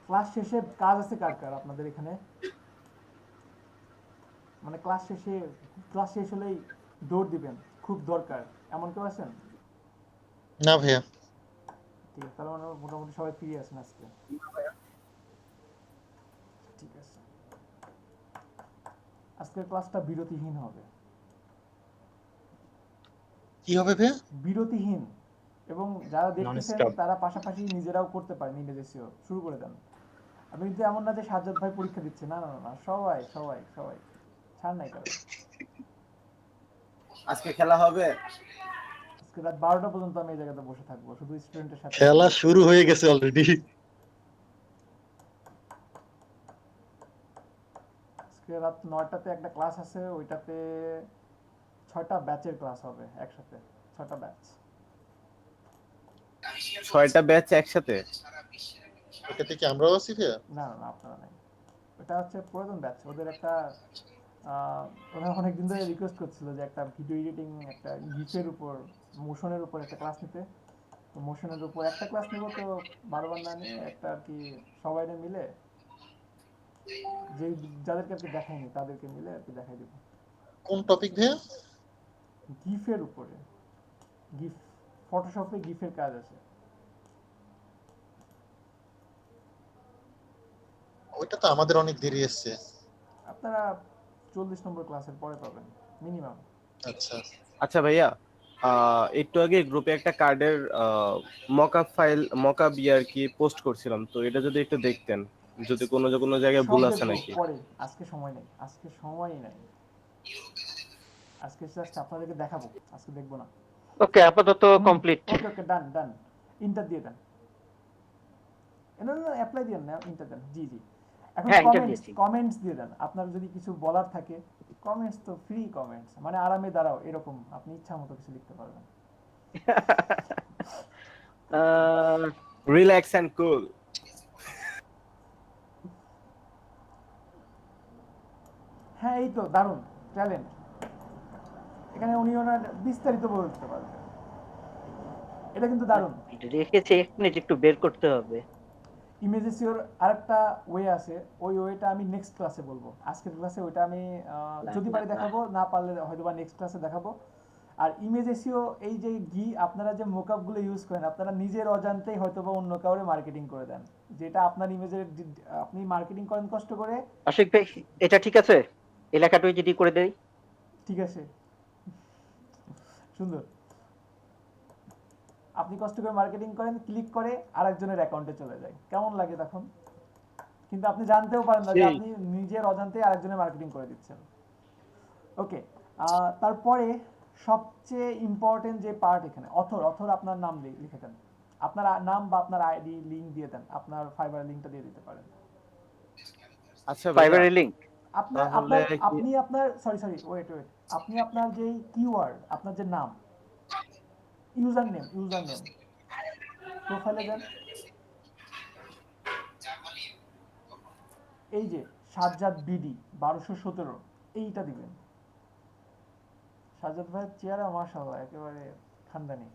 ক্লাস শেষে কাজ আছে কার কার আপনাদের এখানে? মানে ক্লাস শেষ হলেই দৌড় দিবেন, খুব দরকার, এমন কেউ আছেন? না ভাইয়া। ঠিক আছে, তাহলে মানে মোটামুটি সবাই ফ্রি আছেন আজকে। ঠিক আছে, আজকের ক্লাসটা বিরতিহীন হবে। কি হবে ভাইয়া? বিরতিহীন, এবং যারা দেখতেছেন Non-stop। তারা পাশাপাশি নিজেরাও করতে পারেন, ইংরেজিও শুরু করে দেন। আমি কিন্তু এমন না যে সাজ্জাদ ভাই পরীক্ষা দিচ্ছে, না, সবাই ছাড় নাই কারো। আজকে খেলা হবে? আজকে রাত 12টা পর্যন্ত আমি এই জায়গাতে বসে থাকবো, শুধু স্টুডেন্টের সাথে। খেলা শুরু হয়ে গেছে অলরেডি। আজকে রাত 9টাতে একটা ক্লাস আছে, ওইটাতে 6টা ব্যাচের ক্লাস হবে একসাথে, 6টা ব্যাচ। 6টা ব্যাচ একসাথে? ওটাতে কি আমরাও আছি ভাইয়া? না আপনারা নাই, ওটা হচ্ছে পুরাতন ব্যাচ। ওদের একটা ওরা অনেকদিন ধরে রিকোয়েস্ট করছিল যে একটা ভিডিও এডিটিং, একটা গিফের উপর, মোশনের উপর একটা ক্লাস নিতে। তো মোশনের উপর একটা ক্লাস নেব, তো 12 বান্দা নিয়ে একটা আর কি, সবাই মিলে, যে যাদেরকে আর কি দেখাইনি তাদেরকে মিলে আর কি দেখাই দিব। কোন টপিক ভাইয়া? গিফের উপরে, গিফ, ফটোশপে গিফের কাজ আছে। ওইটা তো আমাদের অনেক দেরি আসছে। আপনারা 40 নম্বর ক্লাসের পরে পাবেন মিনিমাম। আচ্ছা আচ্ছা ভাইয়া, একটু আগে গ্রুপে একটা কার্ডের মকআপ ফাইল, মকআপ আর কি পোস্ট করছিলাম, তো এটা যদি একটু দেখতেন, যদি কোনো জায়গায় ভুল আছে নাকি। পরে, আজকে সময় নেই, আজকে সময়ই নাই। আজকে জাস্ট আপনাদেরকে দেখাবো, আজকে দেখবো না। ওকে, আপাতত কমপ্লিট। ওকে ডান, ইন্টার দিয়ে দেন। না অ্যাপ্লাই দিয়েন না, ইন্টার দেন। জি এখন কমেন্টস দিয়ে দেন। আপনার যদি কিছু বলার থাকে, কমেন্টস তো ফ্রি কমেন্টস, মানে আরামে দাঁড়াও এরকম, আপনি ইচ্ছা মতো কিছু লিখতে পারবেন। Relax and cool. হ্যাঁ এই তো দারুণ ট্যালেন্ট। এখানে উনি ওনার বিস্তারিত বলতে পারবেন, এটা কিন্তু দারুণ। রেখেছে, এক মিনিট একটু বের করতে হবে। ইমেজেসিওর আরেকটা ওয়ে আছে, ওই ওয়েটা আমি নেক্সট ক্লাসে বলবো। আজকের ক্লাসে ওইটা আমি যদি পারি দেখাবো, না পারলে হয়তো বা নেক্সট ক্লাসে দেখাবো। আর ইমেজেসিও, এই যে আপনারা যে মোকআপ গুলো ইউজ করেন, আপনারা নিজের অজান্তেই হয়তো বা অন্য কাউরে মার্কেটিং করে দেন, যেটা আপনার ইমেজের আপনি মার্কেটিং করেন কষ্ট করে। আশিক ভাই, এটা ঠিক আছে? এলাকাটা যদি করে দেই। ঠিক আছে, সুন্দর। আপনি কষ্ট করে মার্কেটিং করেন, ক্লিক করে আরেকজনের অ্যাকাউন্টে চলে যায়, কেমন লাগে তখন? কিন্তু আপনি জানতেও পারেন না যে আপনি নিজের অজান্তে আরেকজনের মার্কেটিং করে দিচ্ছেন। ওকে, তারপরে সবচেয়ে ইম্পর্টেন্ট যে পার্ট এখানে, অথর আপনার নাম লিখে দেন, আপনার নাম বা আপনার আইডি লিংক দিয়ে দেন, আপনার ফাইবার লিংকটা দিয়ে দিতে পারেন। আচ্ছা ফাইবারের লিংক আপনি আপনার সরি ওয়েট আপনি আপনার যে কিওয়ার্ড, আপনার যে নাম, ইউজার নেম প্রোফাইলে দেন। এই যে সাজ্জাদ বিডি 1217 এইটা দিবেন। সাজ্জাদ ভাই চেহারা মাশাআল্লাহ একেবারে খানদানি,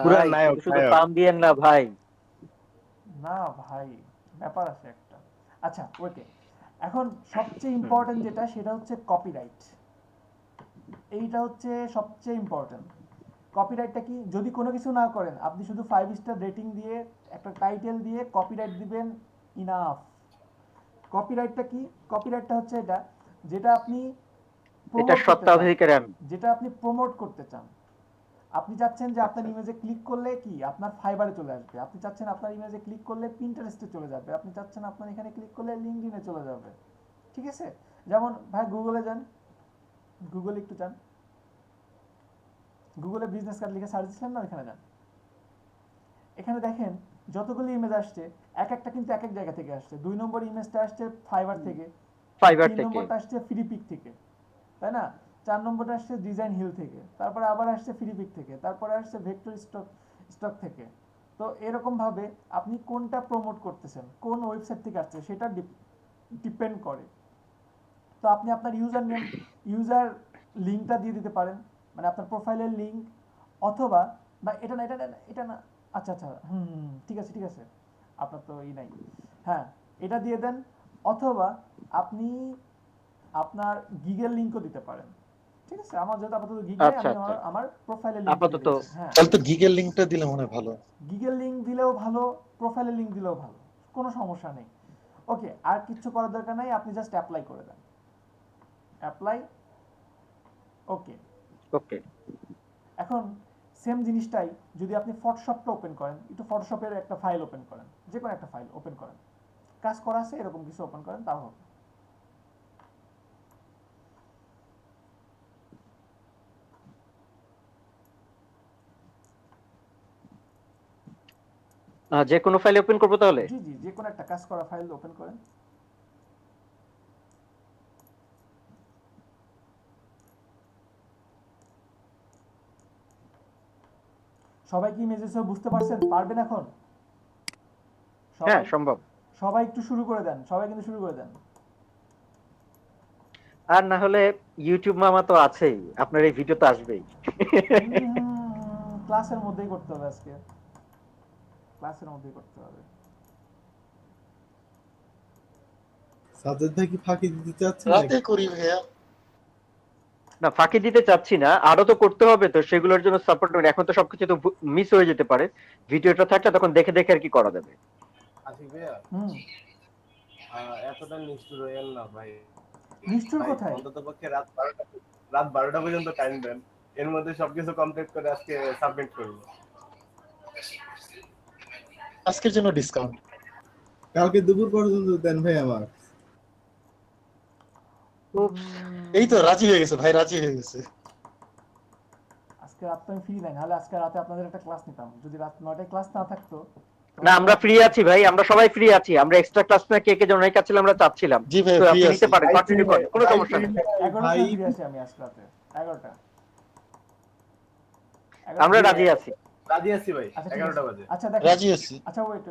পুরো নায়ক। শুধু পাম দিয়েন না ভাই, না ভাই ব্যাপার আছে একটা। আচ্ছা ওকে, এখন সবচেয়ে ইম্পর্টেন্ট যেটা সেটা হচ্ছে কপিরাইট। এইটা হচ্ছে সবচেয়ে ইম্পর্টেন্ট। কপিরাইটটা কি? যদি কোনো কিছু না করেন, আপনি শুধু 5 স্টার রেটিং দিয়ে একটা টাইটেল দিয়ে কপিরাইট দিবেন, ইনাফ। কপিরাইটটা কি? কপিরাইটটা হচ্ছে এটা যেটা আপনি এটা স্বত্বাধিকারী আমি যেটা আপনি প্রমোট করতে চান। আপনি চাচ্ছেন যে আপনার ইমেজে ক্লিক করলে কি আপনার ফাইবারে চলে আসবে, আপনি চাচ্ছেন আপনার ইমেজে ক্লিক করলে পিন্টারেস্টে চলে যাবে, আপনি চাচ্ছেন আপনার এখানে ক্লিক করলে লিঙ্কডইনে চলে যাবে, ঠিক আছে? যেমন ভাই গুগলে যান, গুগলে একটু যান, গুগলে বিজনেস কার্ড লিখে সার্চ দিচ্ছেন না, এখানে যান। এখানে দেখেন যতগুলো ইমেজ আসছে এক একটা কিন্তু এক এক জায়গা থেকে আসছে। 2 নম্বর ইমেজটা আসছে ফাইবার থেকে, 3 নম্বরটা আসছে ফ্রিপিক থেকে, তাই না? 4 নম্বরটা আসছে ডিজাইন হিল থেকে, তারপরে আবার আসছে ফ্রিপিক থেকে, তারপরে আসছে ভেক্টর স্টক থেকে। তো এরকম ভাবে আপনি কোনটা প্রমোট করতেছেন, কোন ওয়েবসাইট থেকে আসছে সেটা ডিপেন্ড করে। তো আপনি আপনার ইউজার লিঙ্কটা দিয়ে দিতে পারেন, মানে আপনার প্রোফাইলের লিঙ্ক, অথবা বা এটা না এটা না আচ্ছা ঠিক আছে আপনার তো নাই, হ্যাঁ এটা দিয়ে দেন, অথবা আপনি আপনার গিগের লিঙ্কও দিতে পারেন, ঠিক আছে? আমার যেহেতু আপাতত গিগে, আমি আমার প্রোফাইলের লিঙ্ক আপাতত তাহলে তো গিগের লিঙ্কটা দিলে মনে হয় ভালো। গিগের লিঙ্ক দিলেও ভালো, প্রোফাইলের লিঙ্ক দিলেও ভালো, কোনো সমস্যা নেই। ওকে, আর কিছু করার দরকার নাই, আপনি জাস্ট অ্যাপ্লাই করে দেন, অ্যাপ্লাই, ওকে। এখন সেম জিনিসটাই যদি আপনি ফটোশপটা ওপেন করেন, একটু ফটোশপের একটা ফাইল ওপেন করেন, যে কোনো একটা ফাইল ওপেন করেন, কাজ করা আছে এরকম কিছু ওপেন করেন, তাও হবে। যে কোনো ফাইল ওপেন করব তাহলে? জি যে কোনো একটা কাজ করা ফাইল ওপেন করেন। সবাই কি মেসেজ বুঝতে পারছেন? পারবেন এখন? হ্যাঁ সম্ভব। সবাই একটু শুরু করে দেন, সবাই কিন্তু শুরু করে দেন। আর না হলে ইউটিউব মামা তো আছেই, আপনার এই ভিডিও তো আসবেই। ক্লাসের মধ্যেই করতে হবে, আজকে ক্লাসের মধ্যেই করতে হবে। সাজ্জাদ ভাই কি ফাঁকি দিতে চাচ্ছেন? রাতে করি ভাইয়া। না ফাঁকি দিতে চাচ্ছি না, আরো তো করতে হবে, তো সেগুলোর জন্য সাপোর্ট। এখন তো সবকিছু তো মিস হয়ে যেতে পারে, ভিডিওটা থাকলে তখন দেখে আর কি করা যাবে। আশিক ভাইয়া এতটা নিষ্ঠুর হইেন না ভাই। নিষ্ঠুর কোথায়? অন্তত পক্ষে রাত 12টা পর্যন্ত টাইম দেন, এর মধ্যে সবকিছু কমপ্লিট করে আজকে সাবমিট করব। আজকের জন্য ডিসকাউন্ট কালকে দুপুর পর্যন্ত দেন ভাই আমার। এই তো রাজি হয়ে গেছে ভাই, রাজি হয়ে গেছে। আজকে রাত তো আমি ফ্রি নাই, নাহলে আজকে রাতে আপনাদের একটা ক্লাস নিতাম। যদি রাত 9টায় ক্লাস না থাকতো। না আমরা ফ্রি আছি ভাই, আমরা সবাই ফ্রি আছি, আমরা এক্সট্রা ক্লাস না কে জন্য কাজ ছিল আমরা চাচ্ছিলাম। জি ভাই তো ফ্রি আপনি আছি, নিতে পারেন, কন্টিনিউ করেন, কোনো সমস্যা নেই। 11টায় ফ্রি আছি আমি আজকে রাতে 11টা। আমরা রাজি আছি ভাই 11টা বাজে। আচ্ছা দেখেন, রাজি আছি। আচ্ছা ওয়েট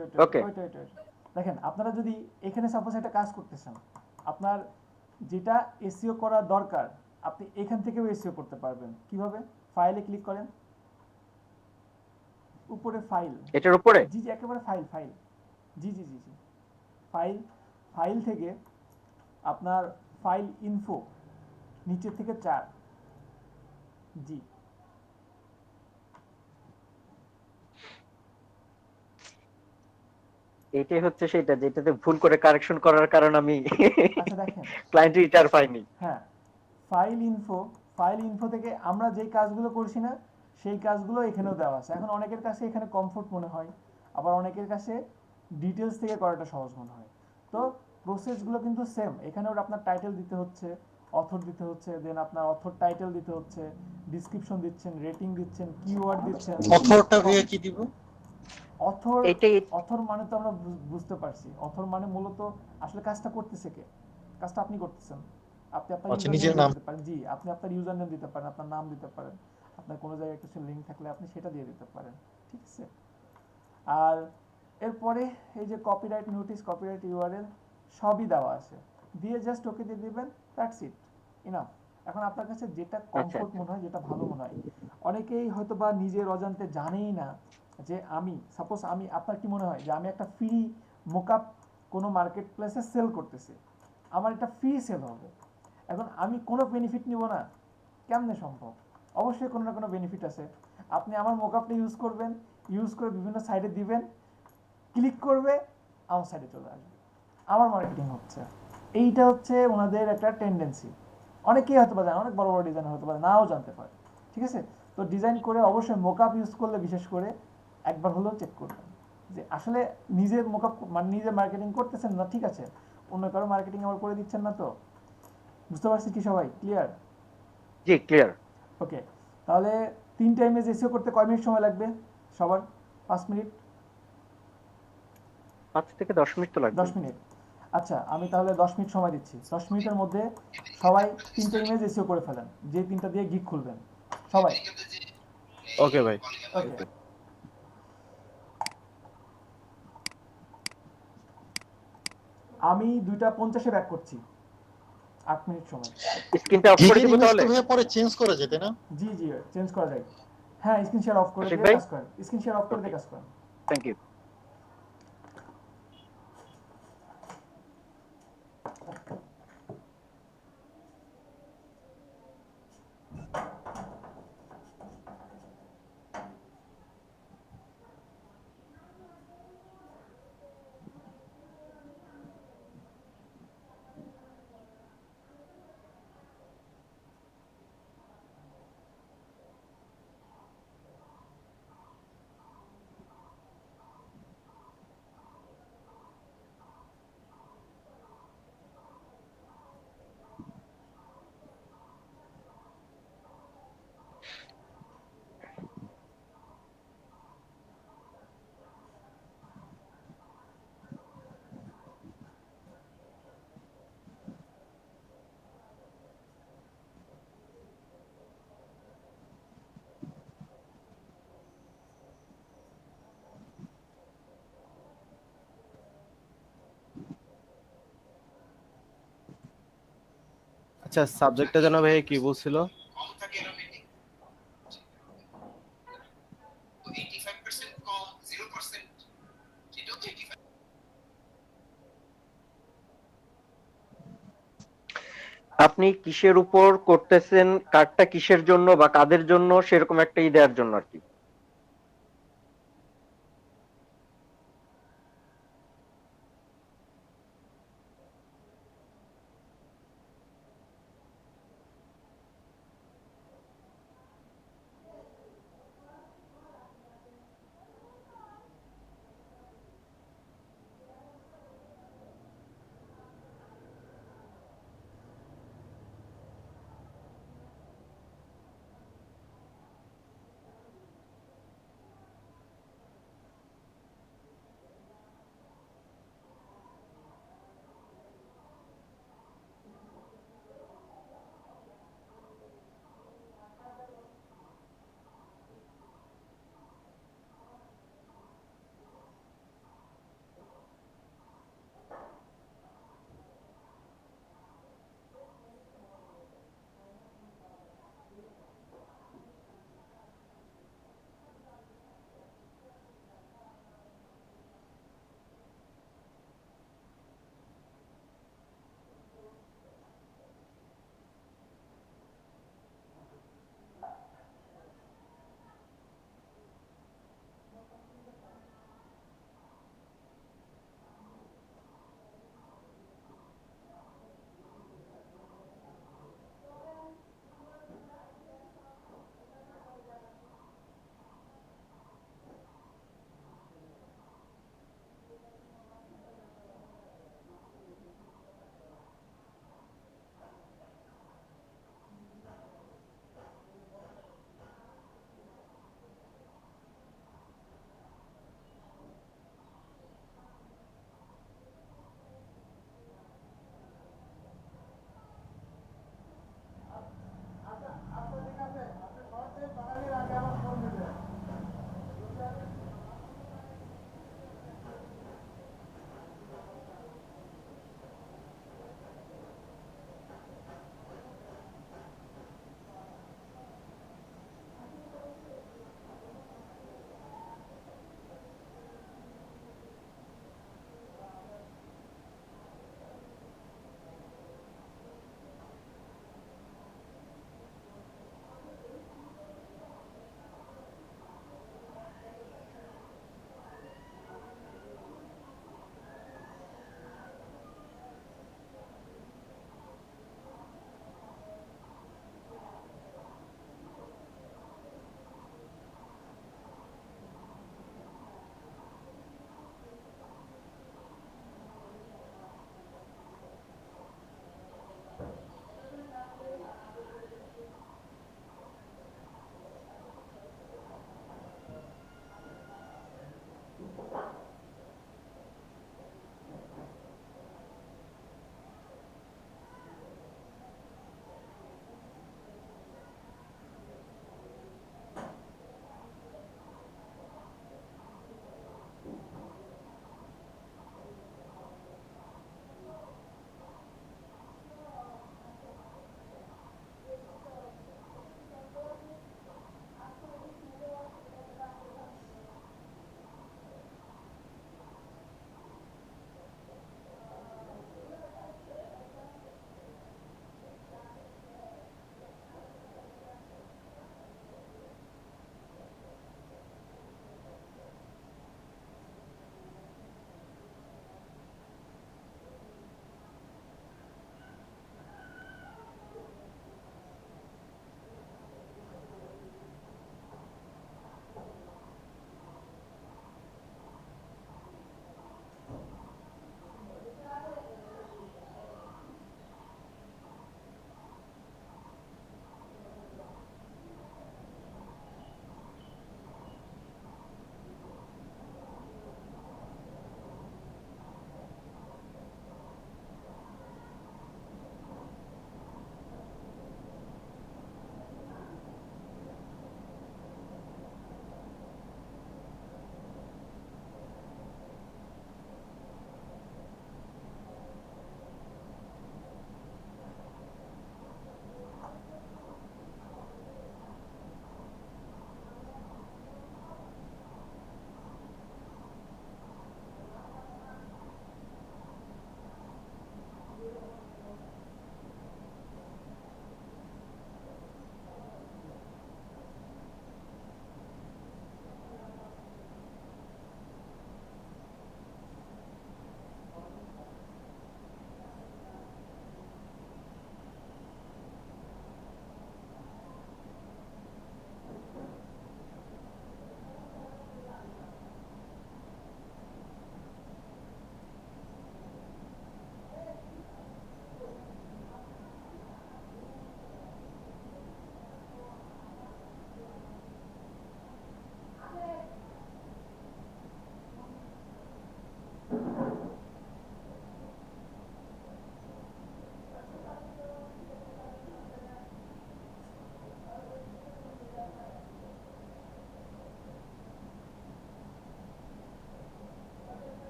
দেখেন, আপনারা যদি এখানে সাপোজ একটা কাজ করতেছেন, আপনার যেটা এসইও করা দরকার আপনি এখান থেকেও এসইও করতে পারবেন। কিভাবে? ফাইলে ক্লিক করেন, উপরে ফাইল, এটার উপরে জি একেবারে ফাইল জি ফাইল থেকে আপনার ফাইল ইনফো নিচে থেকে 4, জি এটাই হচ্ছে সেটা যেটাতে ভুল করে কারেকশন করার কারণে আমি আচ্ছা দেখেন ক্লায়েন্ট রিটার পাইনি। হ্যাঁ, ফাইল ইনফো থেকে আমরা যেই কাজগুলো করছি না সেই কাজগুলো এখানেও দেওয়া আছে। এখন অনেকের কাছে এখানে কমফোর্ট মনে হয়, আবার অনেকের কাছে ডিটেলস থেকে করাটা সহজ মনে হয়। তো প্রসেসগুলো কিন্তু সেম। এখানেও আপনার টাইটেল দিতে হচ্ছে, অথর দিতে হচ্ছে, দেন আপনার অথর টাইটেল দিতে হচ্ছে, ডেসক্রিপশন দিচ্ছেন, রেটিং দিচ্ছেন, কিওয়ার্ড দিচ্ছেন। অথরটা ভাইয়া কি দিব? অথর মানে তো আমরা বুঝতে পারছি, অথর মানে মূলত আসলে কাজটা করতেছে কে, কাজটা আপনি করতেছেন, আপনি আপনার নিজের নাম দিতে পারেন, জি আপনি আপনার ইউজার নেম দিতে পারেন, আপনার নাম দিতে পারেন, আপনার কোনো জায়গায় কিছু লিংক থাকলে আপনি সেটা দিয়ে দিতে পারেন, ঠিক আছে? আর এরপরে এই যে কপিরাইট নোটিশ, কপিরাইট ইউআরএল সবই দেওয়া আছে, দিয়ে জাস্ট ওকে দিয়ে দিবেন, দ্যাটস ইট, ইনাফ। এখন আপনার কাছে যেটা কমফোর্ট মনে হয়, যেটা ভালো মনে হয়। অনেকেই হয়তো বা নিজের অজান্তে জানেই না যে আমি সাপোজ আপনার কি মনে হয় যে আমি একটা ফ্রি মোকআপ কোনো মার্কেট প্লেসে সেল করতেছি, আমার এটা ফ্রি সেল হবে। এখন আমি কোনো বেনিফিট নিব না, কেমনে সম্ভব? অবশ্যই কোনো না কোনো বেনিফিট আছে। আপনি আমার মোকআপটা ইউজ করবেন, ইউজ করে বিভিন্ন সাইটে দিবেন, ক্লিক করবে, আমার সাইটে চলে আসবে, আমার মার্কেটিং হচ্ছে। এইটা হচ্ছে ওনাদের একটা টেন্ডেন্সি। অনেকেই হয়তো বা জানে, অনেক বড় বড় ডিজাইন হয়তো বা নাও জানতে পারে, ঠিক আছে? তো ডিজাইন করে অবশ্যই মোকআপ ইউজ করলে বিশেষ করে একবার হলেও চেক করবেন যে আসলে নিজের মোকআপ মানে নিজে মার্কেটিং করতেছেন না, ঠিক আছে, অন্য কারো মার্কেটিং আবার করে দিচ্ছেন না তো। বুঝতে পারছি কি সবাই? ক্লিয়ার? জি ক্লিয়ার। ওকে, তাহলে 3টা ইমেজ এসইও করতে কয় মিনিট সময় লাগবে সবার? 5 মিনিট? 5 থেকে 10 মিনিট তো লাগবে। 10 মিনিট। আচ্ছা, আমি তাহলে 10 মিনিট সময় দিচ্ছি। 10 মিনিটের মধ্যে সবাই 3টা ইমেজ এসইও করে ফেলেন, যে 3টা দিয়ে গিগ খুলবেন সবাই। ওকে ভাই। ওকে, আমি 2:50 ব্যাক করছি। 8 মিনিট সময়। স্ক্রিনটা অফ করে দিব তাহলে? পরে চেঞ্জ করা যেতে না? জি জি, চেঞ্জ করা যায়। হ্যাঁ, স্ক্রিন শেয়ার অফ করে দিয়ে কাজ করেন। স্ক্রিন শেয়ার অফ করে দিয়ে কাজ করেন। Thank you. আচ্ছা, সাবজেক্টটা জানো ভাই কি বলছিল? আপনি কিসের উপর করতেছেন, কার্ডটা কিসের জন্য বা কাদের জন্য, সেরকম একটা দেওয়ার জন্য আর কি।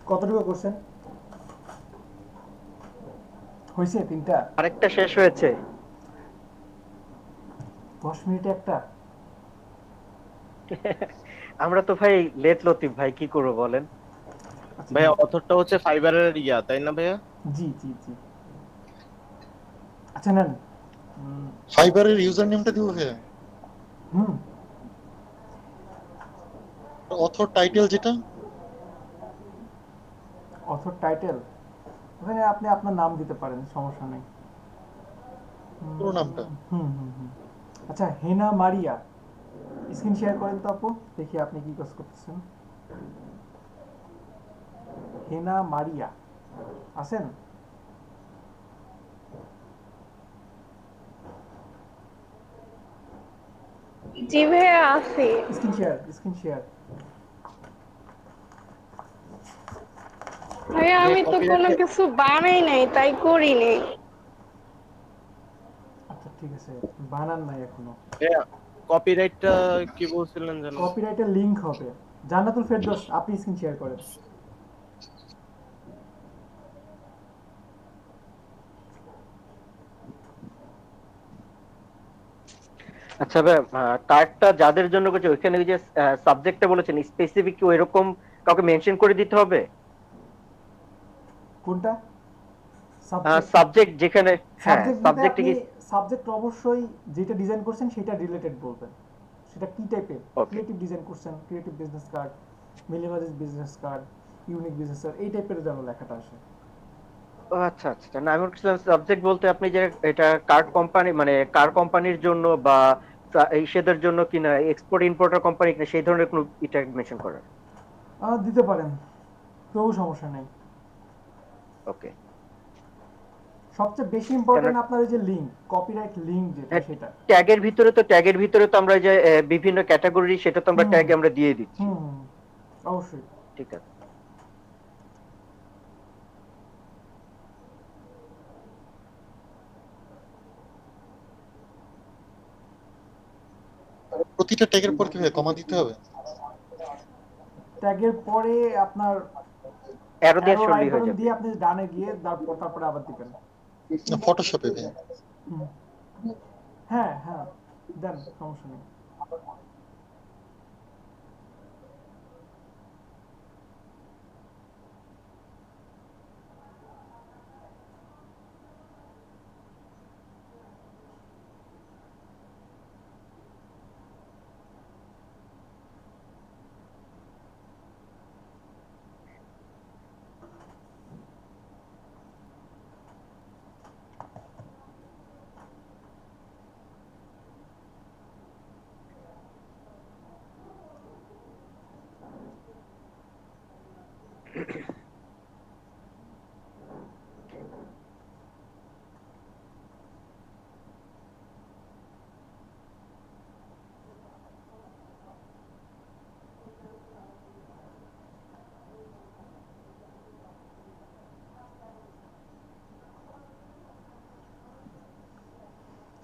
কতটুকু করছেন? হয়েছে 3টা? আরেকটা শেষ হয়েছে। 10 মিনিটে একটা? আমরা তো ভাই লেট লতিফ ভাই, কি করবো বলেন? ভাইয়া অথরটা হচ্ছে ফাইবারের ইয়া, তাই না ভাইয়া? জি জি জি। আচ্ছা নেন। ফাইবারের ইউজার নেমটা দিব ভাইয়া। হুম। অথর টাইটেল যেটা, অথর টাইটেল ওখানে আপনি আপনার নাম দিতে পারেন, সমস্যা নেই। পুরো নামটা। আচ্ছা, হেনা মারিয়া স্ক্রিন শেয়ার করেন তো আপু, দেখি আপনি কি কাজ করতেছেন। হেনা মারিয়া আছেন? জি ভাইয়া আছি। Screen share. ভাইয়া আমি তো কোনো কিছু বানাই নাই, তাই করি নাই। আচ্ছা ঠিক আছে, বানান নাই এখনো। ভাইয়া কপিরাইটটা কি বলছিলেন জানো? কপিরাইটের লিংক হবে। জান্নাতুল ফেরদৌস, আপনি স্ক্রিন শেয়ার করেন। আচ্ছা ভাই, কার্ডটা যাদের জন্য করছে ওইখানে যে সাবজেক্টটা বলেছেন স্পেসিফিক কি ওইরকম কাউকে মেনশন করে দিতে হবে? কোনটা? সাবজেক্ট যেখানে, হ্যাঁ সাবজেক্ট কি? সাবজেক্ট অবশ্যই যেটা ডিজাইন করছেন সেটা রিলেটেড বলবেন। সেটা কি টাইপের? ক্রিয়েটিভ ডিজাইন করছেন, creative business card, minimalist business card, unique business card, এই টাইপের যেন লেখাটা আসে। আচ্ছা আচ্ছা, না আমি বলছিলাম সাবজেক্ট বলতে আপনি যে এটা কার্ড কোম্পানি মানে কার কোম্পানির জন্য বা সেদের জন্য কিনা, এক্সপোর্ট ইম্পোর্টার কোম্পানি কিনা, সেই ধরনের কোনো এটা মেনশন করার দিতে পারেন, কোনো সমস্যা নেই। ওকে। সবচেয়ে বেশি ইম্পর্টেন্ট আপনার এই যে লিংক, কপিরাইট লিংক যেটা, সেটা ট্যাগের ভিতরে তো আমরা যে বিভিন্ন ক্যাটাগরি, সেটা তো আমরা ট্যাগে আমরা দিয়ে দিচ্ছি। অবশ্যই। ঠিক আছে। প্রতিটা ট্যাগের পর কি কমা দিতে হবে? ট্যাগের পরে আপনার অ্যারো দিয়ে সরলি হয়ে যাবে, দিয়ে আপনি ডানে গিয়ে তারপরে আবার দিবেন। ফটোশপে ভাই? হ্যাঁ হ্যাঁ, দেন, সমস্যা নেই।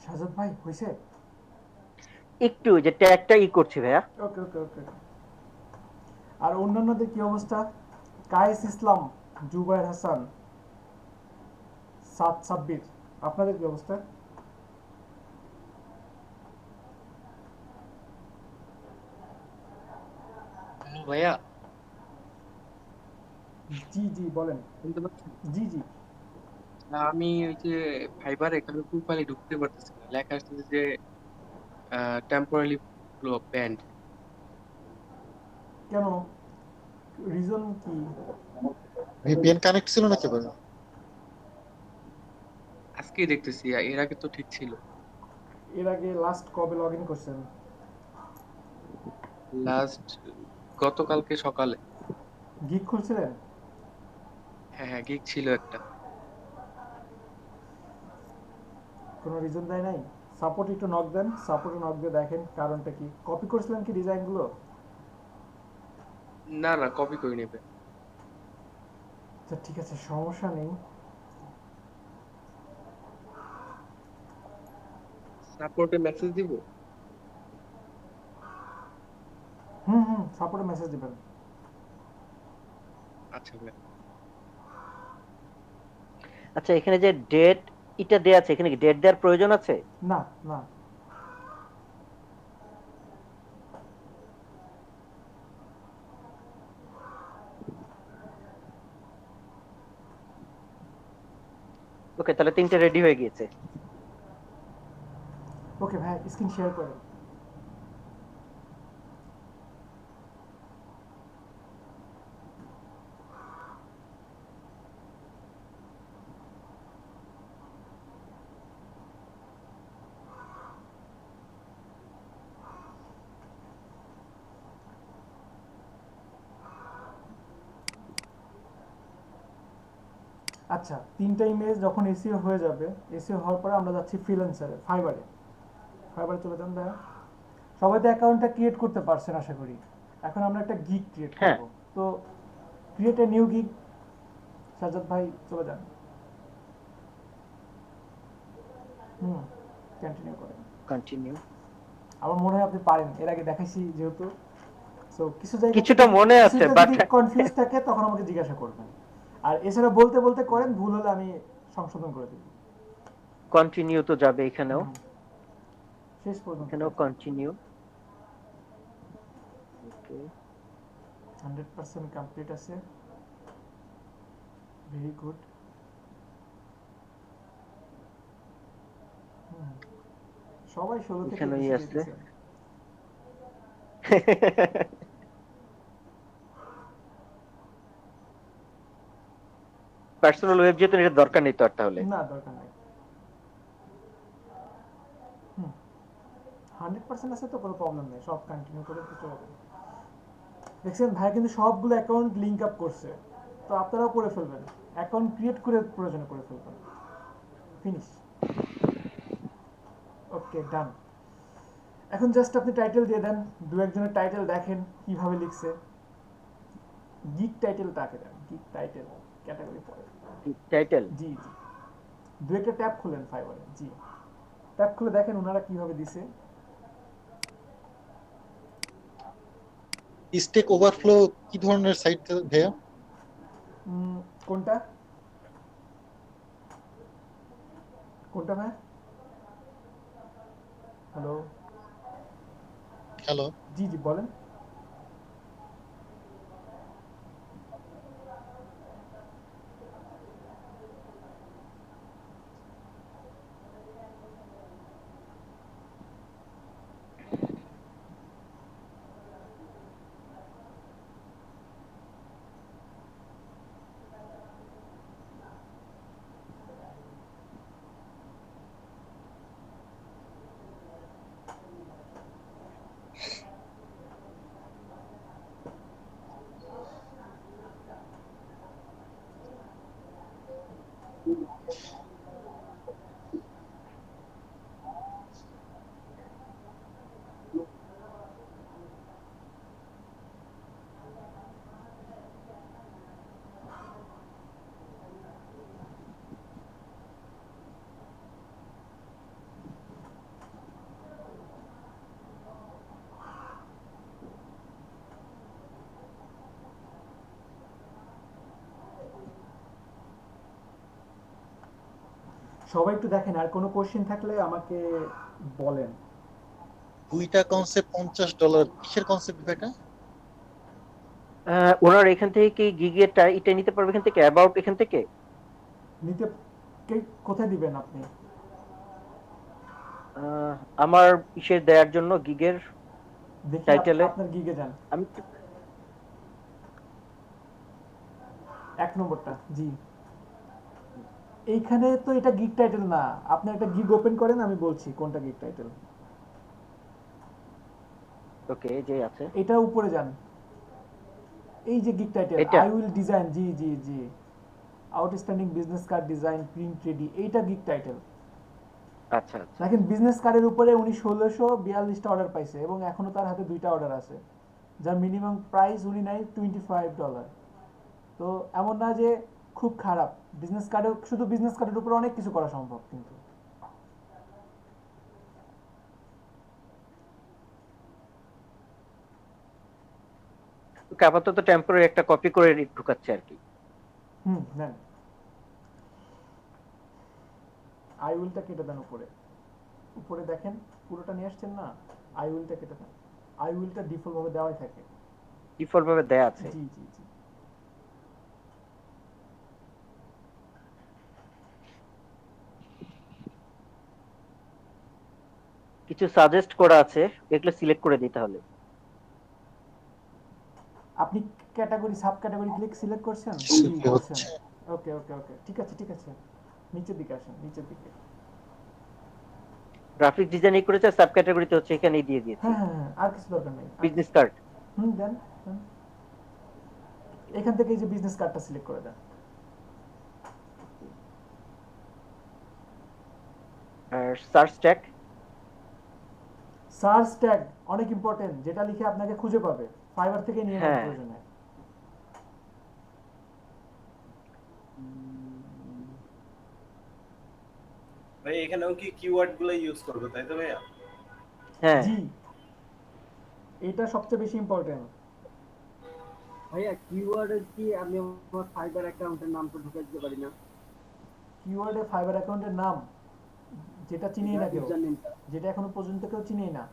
শাহজাদ ভাই হইছে? একটু যে ট্যাগটা করছি ভাইয়া। ওকে ওকে ওকে। আর অন্যান্যদের কি অবস্থা? কায়েস ইসলাম, জুবাইর হাসান, সাব্বির, আপনাদের কি অবস্থা? ভাইয়া জি জি বলেন। জি জি। আমি ওই যে ফাইবার এখানে প্রোফাইলে ঢুকতে পারতেছি না, লেখা আসছে যে টেম্পোরারি ব্যান্ড। কেন, রিজন কি? ভিপিএন কানেক্ট ছিল নাকি ভাই? আজকেই দেখতেছি, এর আগে তো ঠিক ছিল। এর আগে লাস্ট কবে লগইন করছেন? লাস্ট গতকালকে সকালে। গিগ খুলছিলেন? হ্যাঁ হ্যাঁ, গিগ ছিল একটা। কোনো রিজন দেয় নাই? সাপোর্ট একটু নক দেন, সাপোর্টে নক দিয়ে দেখেন কারণটা কি। কপি করছিলেন কি ডিজাইনগুলো? না না কপি করে নেবে। আচ্ছা ঠিক আছে, সমস্যা নেই। সাপোর্টে মেসেজ দিব। সাপোর্টে মেসেজ দিবেন। আচ্ছা ভাই। আচ্ছা এখানে যে ডেট এটা দেয়া আছে, এখানে কি ডেট দেওয়ার প্রয়োজন আছে? না না। ওকে, তাহলে 3টে রেডি হয়ে গিয়েছে। ওকে ভাই, স্ক্রিন শেয়ার করেন। আচ্ছা, 3টা ইমেজ যখন এসইও হয়ে যাবে, এসইও হওয়ার পরে আমরা যাচ্ছি ফ্রিল্যান্সারে, ফাইবারে চলে যান ভাইয়া। সবাই তো অ্যাকাউন্টটা ক্রিয়েট করতে পারছেন আশা করি। এখন আমরা একটা গিগ ক্রিয়েট করব। তো create a new gig, Sajjad ভাই চলে যান। কন্টিনিউ করেন। কন্টিনিউ। আমার মনে হয় আপনি পারেন, এর আগে দেখাইছি যেহেতু। সো কিছু জায়গায় কিছুটা মনে আছে, বাট কনফিউজ থাকে তখন আমাকে জিজ্ঞাসা করবেন। আর এছাড়া বলতে বলতে করেন, ভুল হলে আমি সংশোধন করে দেব। কন্টিনিউ তো যাবে এখানেও, শেষ পর্যন্ত এখানেও কন্টিনিউ। ওকে, 100% কমপ্লিট আছে। Very good. সবাই 16 থেকে এখানেই আছে। পার্সোনাল ওয়েব যেহেতু এটা দরকার নেই তো আর, তাহলে না দরকার নেই। 100% আছে তো কোনো প্রবলেম নেই, সব কন্টিনিউ করে তো চলবে। দেখছেন ভাই কিন্তু সবগুলো অ্যাকাউন্ট লিংক আপ করছে, তো আপনারাও করে ফেলবেন। অ্যাকাউন্ট ক্রিয়েট করে প্রয়োজনে করে ফেলবেন। ফিনিশ। ওকে ডান। এখন জাস্ট আপনি টাইটেল দিয়ে দেন, দু একজনের টাইটেল দেখেন কিভাবে লিখছে। গিগ টাইটেলটাকে দেন, গিগ টাইটেল ক্যাটাগরি পড়ে। টাইটেল জি জি, দু একটা ট্যাব খুলেন ফাইবারে। জি, ট্যাব খুলে দেখেন ওনারা কিভাবে দিছে। স্ট্যাক ওভারফ্লো কি ধরনের সাইট ভাইয়া? কোনটা কোনটা ভাই? হ্যালো হ্যালো, জি জি বলেন। সবাই একটু দেখেন, আর কোনো কোশ্চেন থাকলে আমাকে বলেন। দুইটা কনসেপ্ট $50, কিসের কনসেপ্ট এটা? ওনার এখান থেকে কি গিগেটা এটা নিতে পারবে এখান থেকে, অ্যাবাউট এখান থেকে নিতে। কোথায় দিবেন আপনি? আমার ইসের দেওয়ার জন্য গিগের টাইটেলে। আপনার গিগে যান, আমি 1 নম্বরটা। জি, এইখানে তো এটা গিগ টাইটেল না, আপনি একটা গিগ ওপেন করেন, আমি বলছি কোনটা গিগ টাইটেল। ওকে, যে আছে এটা উপরে যান, এই যে gig title I will design. G G G, outstanding business card design print ready, এইটা গিগ টাইটেল। আচ্ছা দেখেন বিজনেস কার্ডের উপরে উনি 1642টা অর্ডার পাইছে এবং এখনো তার হাতে 2টা অর্ডার আছে। যার মিনিমাম প্রাইস উনি নেয় $25। তো এমন না যে খুব খারাপ, বিজনেস কার্ডে শুধু বিজনেস কার্ডের উপর অনেক কিছু করা সম্ভব। কিন্তু আপাতত টেম্পোরারি একটা কপি করে ঢুকাচ্ছে আর কি। নেন, আই উইলটা কেটে দেন উপরে, উপরে দেখেন পুরোটা নিয়ে আসছেন না, আই উইলটা কেটে দেন। আই উইলটা ডিফল্ট ভাবে দেওয়াই থাকে, ডিফল্ট ভাবে দেয়া আছে। জি জি জি। কিছু সাজেস্ট করা আছে, এগুলো সিলেক্ট করে দিতে হবে। আপনি category sub category click select করছেন? জি করছেন। ওকে ওকে ওকে, ঠিক আছে ঠিক আছে। নিচের দিকে আসেন, নিচের দিকে। গ্রাফিক ডিজাইন করেছে, সাব ক্যাটাগরিতে হচ্ছে এখানেই দিয়ে দিয়েছি। হ্যাঁ, আর কিছু দরকার নেই। বিজনেস কার্ড দেন। এখান থেকে এই যে বিজনেস কার্ডটা সিলেক্ট করে দেন। আর সার্চ ট্যাগ, সার্চ ট্যাগ অনেক ইম্পর্টেন্ট, যেটা লিখে আপনাকে খুঁজে পাবে। ফাইবার থেকে নিয়ে নেওয়ার প্রয়োজন নেই। ভাই এখানেও কি কিওয়ার্ড গুলো ইউজ করবে তাই তো ভাইয়া? হ্যাঁ জি, এটা সবচেয়ে বেশি ইম্পর্টেন্ট। ভাইয়া কিওয়ার্ডে কি আমি আমার ফাইবার অ্যাকাউন্টের নামটা ঢুকাই দিতে পারি না? কিওয়ার্ডে ফাইবার অ্যাকাউন্টের নাম যেটা চিনিয়ে না কেউ, যেটা এখনো পর্যন্ত কেউ চিনিয়ে না,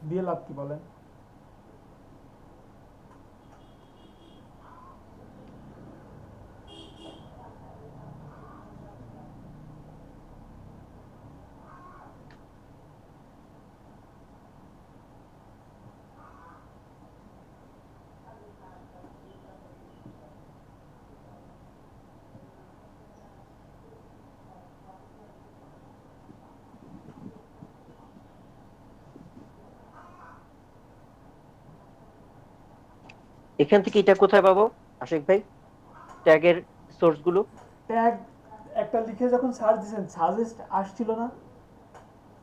দিয়ে লাভ কি বলেন? এখান থেকে এটা কোথায় পাবো আশিক ভাই, ট্যাগের সোর্স গুলো? ট্যাগ একটা লিখে যখন সার্চ দিবেন, সাজেস্ট আসছিল না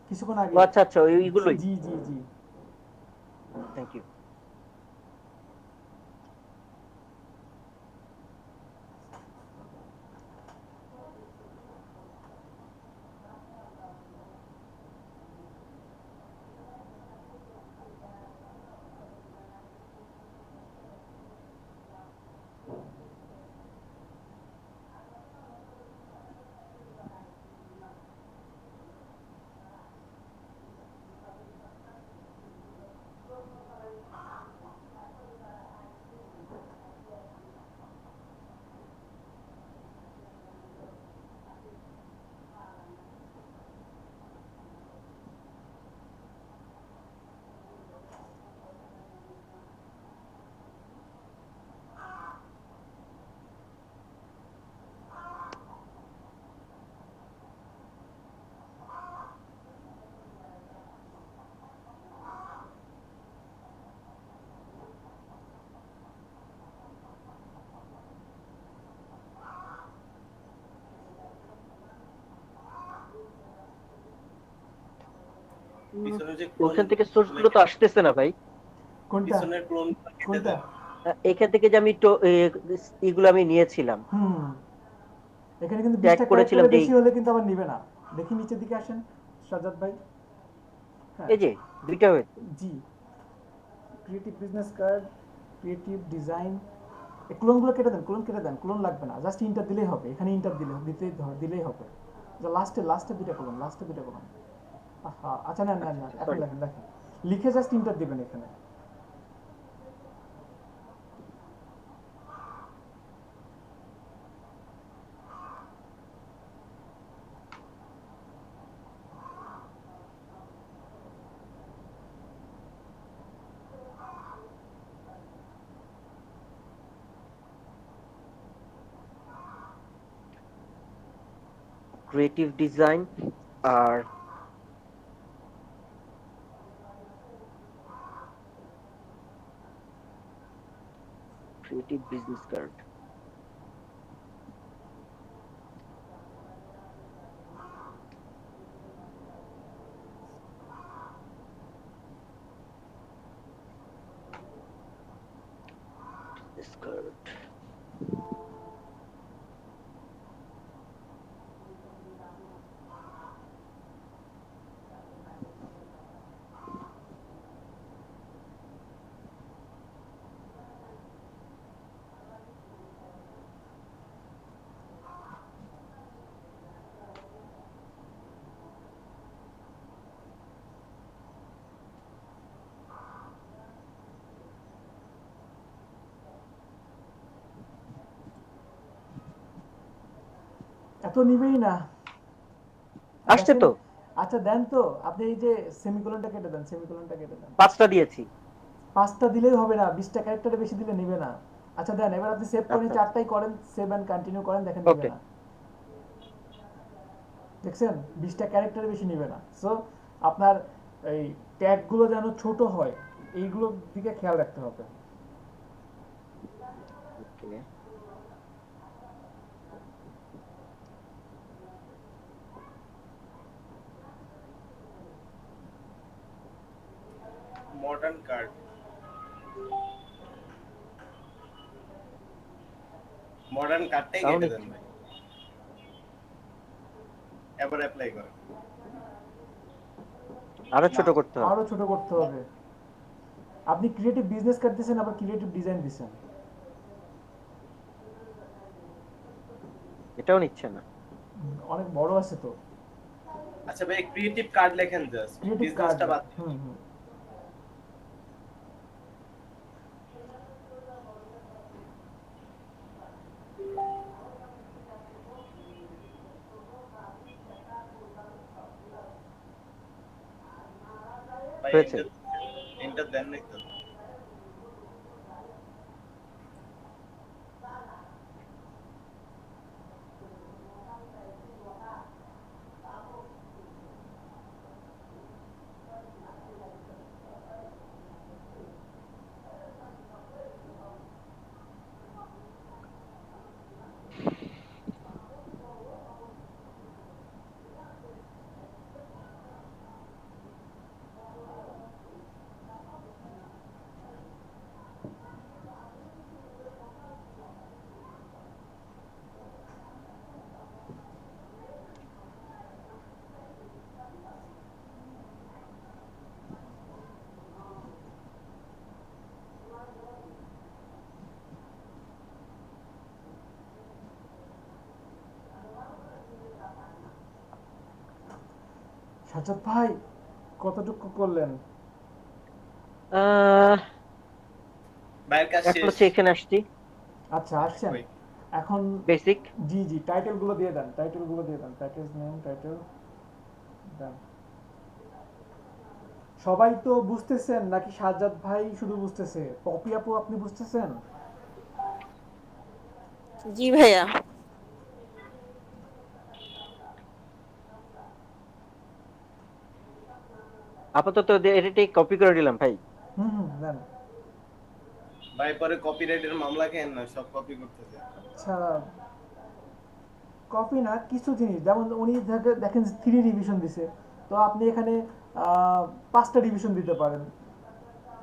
কিছুক্ষণ আগে? আচ্ছা আচ্ছা, ওইগুলোই। জি জি জি, থ্যাংক ইউ। ওখান থেকে সোর্স গুলো তো আসতেছে না ভাই। কোনটা কোনটা? এখান থেকে যে আমি এগুলো আমি নিয়েছিলাম, এখানে কিন্তু ট্যাগ 20টা করেছিলাম, বেশি হলে কিন্তু আবার নিবে না। দেখি নিচের দিকে আসেন সাজাদ ভাই। এই যে দুইটা হয়েছে। জি, creative business card, creative design, এই ক্লোনগুলো কেটে দেন, ক্লোন কেটে দেন, ক্লোন লাগবে না, জাস্ট ইন্টার দিলেই হবে। এখানে ইন্টার দিলেই হবে। লাস্টে দুইটা ক্লোন, আচ্ছা না, এখন দেখেন লিখে জাস্ট ইন্টার দিবেন এখানে। ক্রিয়েটিভ ডিজাইন আর ক্রিয়েটিভ বিজনেস কার্ড। ডিসকার্ড। এত নিবেই না। আসছে তো। আচ্ছা দেন তো, আপনি এই যে সেমিকোলনটা কেটে দেন, সেমিকোলনটা কেটে দেন। 5টা দিয়েছি। 5টা দিলেই হবে না, 20টা ক্যারেক্টারে বেশি দিলে নিবে না। আচ্ছা দেন, এবার আপনি সেভ করেন, 4টাই করেন, সেভ এন্ড কন্টিনিউ করেন, দেখেন নিবে না। দেখছেন 20টা ক্যারেক্টারে বেশি নিবে না। সো আপনার এই ট্যাগগুলো যেন ছোট হয়, এইগুলোর দিকে খেয়াল রাখতে হবে। ওকে। মডার্ন কার্ড, মডার্ন কার্ডটাই কেটে দেন ভাই, এবার অ্যাপ্লাই করেন। আরো ছোট করতে হবে। আরো ছোট করতে হবে। আপনি ক্রিয়েটিভ বিজনেস কার্ড দিয়েছেন, আবার ক্রিয়েটিভ ডিজাইন দিয়েছেন, এটাও নিচ্ছে না। অনেক বড় আছে তো। আচ্ছা ভাই ক্রিয়েটিভ কার্ড লেখেন, জাস্ট ক্রিয়েটিভ কার্ড। বিজনেসটা বাদ। হয়েছে। এন্টার দেন নাই তো। সাজ্জাদ ভাই কতটুকু করলেন? বাইরের কাছে এখন শেষ। এখানে আসছি। আচ্ছা আসছেন এখন। বেসিক। জি জি, টাইটেল গুলো দিয়ে দেন, টাইটেল গুলো দিয়ে দেন, প্যাকেজ নেম, টাইটেল দেন। সবাই তো বুঝতেছেন নাকি সাজ্জাদ ভাই শুধু বুঝতেছে? পপি আপু আপনি বুঝতেছেন? জি ভাইয়া। আপাতত এটাই কপি করে দিলাম ভাই। দেন। ভাই পরে কপিরাইটের মামলা কেন না, সব কপি করতেছে। আচ্ছা কপি না, কিছু জিনিস যেমন উনি দেখেন 3 রিভিশন দিছে, তো আপনি এখানে 5টা রিভিশন দিতে পারেন,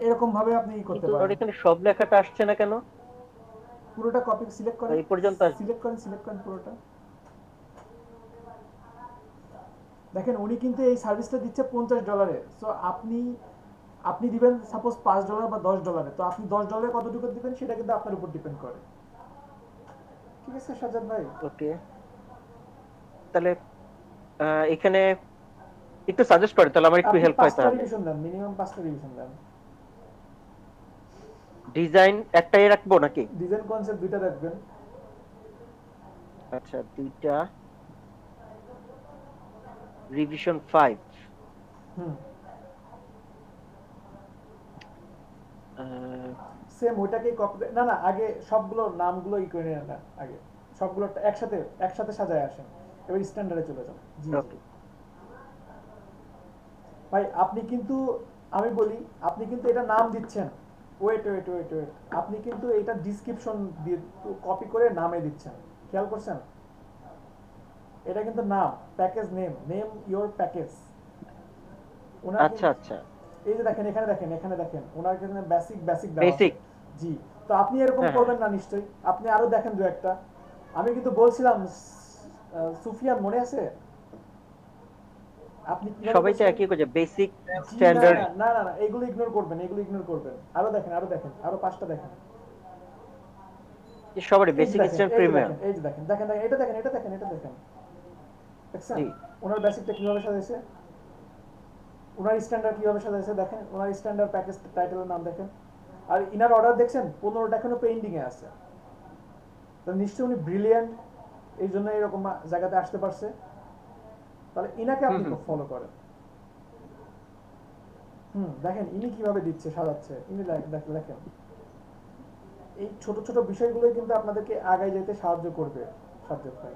এরকম ভাবে আপনি করতে পারেন। এখানে সব লেখাটা আসছে না কেন? পুরোটা কপি সিলেক্ট করেন, এই পর্যন্ত সিলেক্ট করেন পুরোটা। দেখেন উনি কিন্তু এই সার্ভিসটা দিচ্ছে $50। সো আপনি দিবেন সাপোজ $5 বা $10, তো আপনি $10 কতটুকু দিবেন সেটা কিন্তু আপনার উপর ডিপেন্ড করে। ঠিক আছে সাজ্জাদ ভাই? ওকে, তাহলে এখানে একটু সাজেস্ট করেন, তাহলে আমার একটু হেল্প হয়। তাহলে রিভিশন দেন, মিনিমাম 5টা রিভিশন দেন। ডিজাইন একটাই রাখবো নাকি? ডিজাইন কনসেপ্ট 2টা রাখবেন। আচ্ছা 2টা। রিভিশন 5। সেম ওইটাকেই কপি না আগে সবগুলো নামগুলো ই করে নেন না, আগে সবগুলো একসাথে সাজায় আসেন, এবার স্ট্যান্ডার্ডে চলে যান। জি ভাই আপনি কিন্তু, আমি বলি আপনি কিন্তু এটা নাম দিচ্ছেন, ওয়েট, আপনি কিন্তু এটা ডেসক্রিপশন দিয়ে কপি করে নামে দিচ্ছেন, খেয়াল করছেন? এটা কিন্তু নাম, প্যাকেজ নেম ইওর প্যাকেজ। আচ্ছা আচ্ছা, এই যে দেখেন এখানে দেখেন ওনার এখানে বেসিক বেসিক। জি, তো আপনি এরকম করবেন না নিশ্চয়ই, আপনি আরো দেখেন দু একটা। আমি কিন্তু বলছিলাম সুফিয়ান মনে আছে আপনি সবাই তো একই করে বেসিক স্ট্যান্ডার্ড। না না না এগুলো ইগনোর করবেন, এগুলো ইগনোর করবেন। আরো দেখেন, আরো দেখেন, আরো 5টা দেখেন। সবারই বেসিক স্ট্যান্ড প্রিমিয়াম। এই যে দেখেন দেখেন দেখেন, এটা দেখেন, এটা দেখেন, এটা দেখেন, দেখছেন ওনার বেসিকটা কিভাবে সাজাইছে, ওনার স্ট্যান্ডার্ড কিভাবে সাজাইছে দেখেন, ওনার স্ট্যান্ডার্ড প্যাকেজ টাইটেলের নাম দেখেন। আর ইনার অর্ডার দেখছেন 15টা এখনো পেন্ডিং এ আছে। তো নিশ্চয়ই উনি ব্রিলিয়ান্ট, এই জন্য এরকম জায়গাতে আসতে পারছে। তাহলে ইনাকে আপনি ফলো করেন। দেখেন ইনি কিভাবে দিচ্ছে, সাজাচ্ছে, ইনি লেখেন। এই ছোট ছোট বিষয়গুলোই কিন্তু আপনাদেরকে আগায় যেতে সাহায্য করবে সাবজেক্ট ভাই।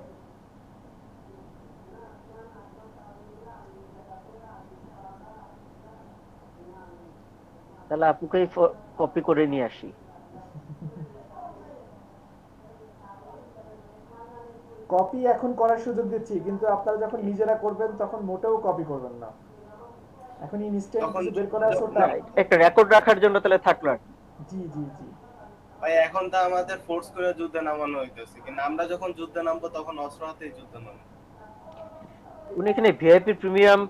তাহলে আপুকে কপি করে নিয়ে আসি। কপি এখন করার সুযোগ দিচ্ছি, কিন্তু আপনারা যখন নিজেরা করবেন তখন মোটেও কপি করবেন না। এখন ইনস্ট্যান্ট কিছু বের করা আছে, ওটা একটা রেকর্ড রাখার জন্য তাহলে থাকলো। জি জি জি ভাই এখন তো আমাদের ফোর্স করে যুদ্ধে নামানো হইতেছে, কিন্তু আমরা যখন যুদ্ধে নামবো তখন অস্ত্র হাতেই যুদ্ধে নামবো। উনি এখানে VIP premium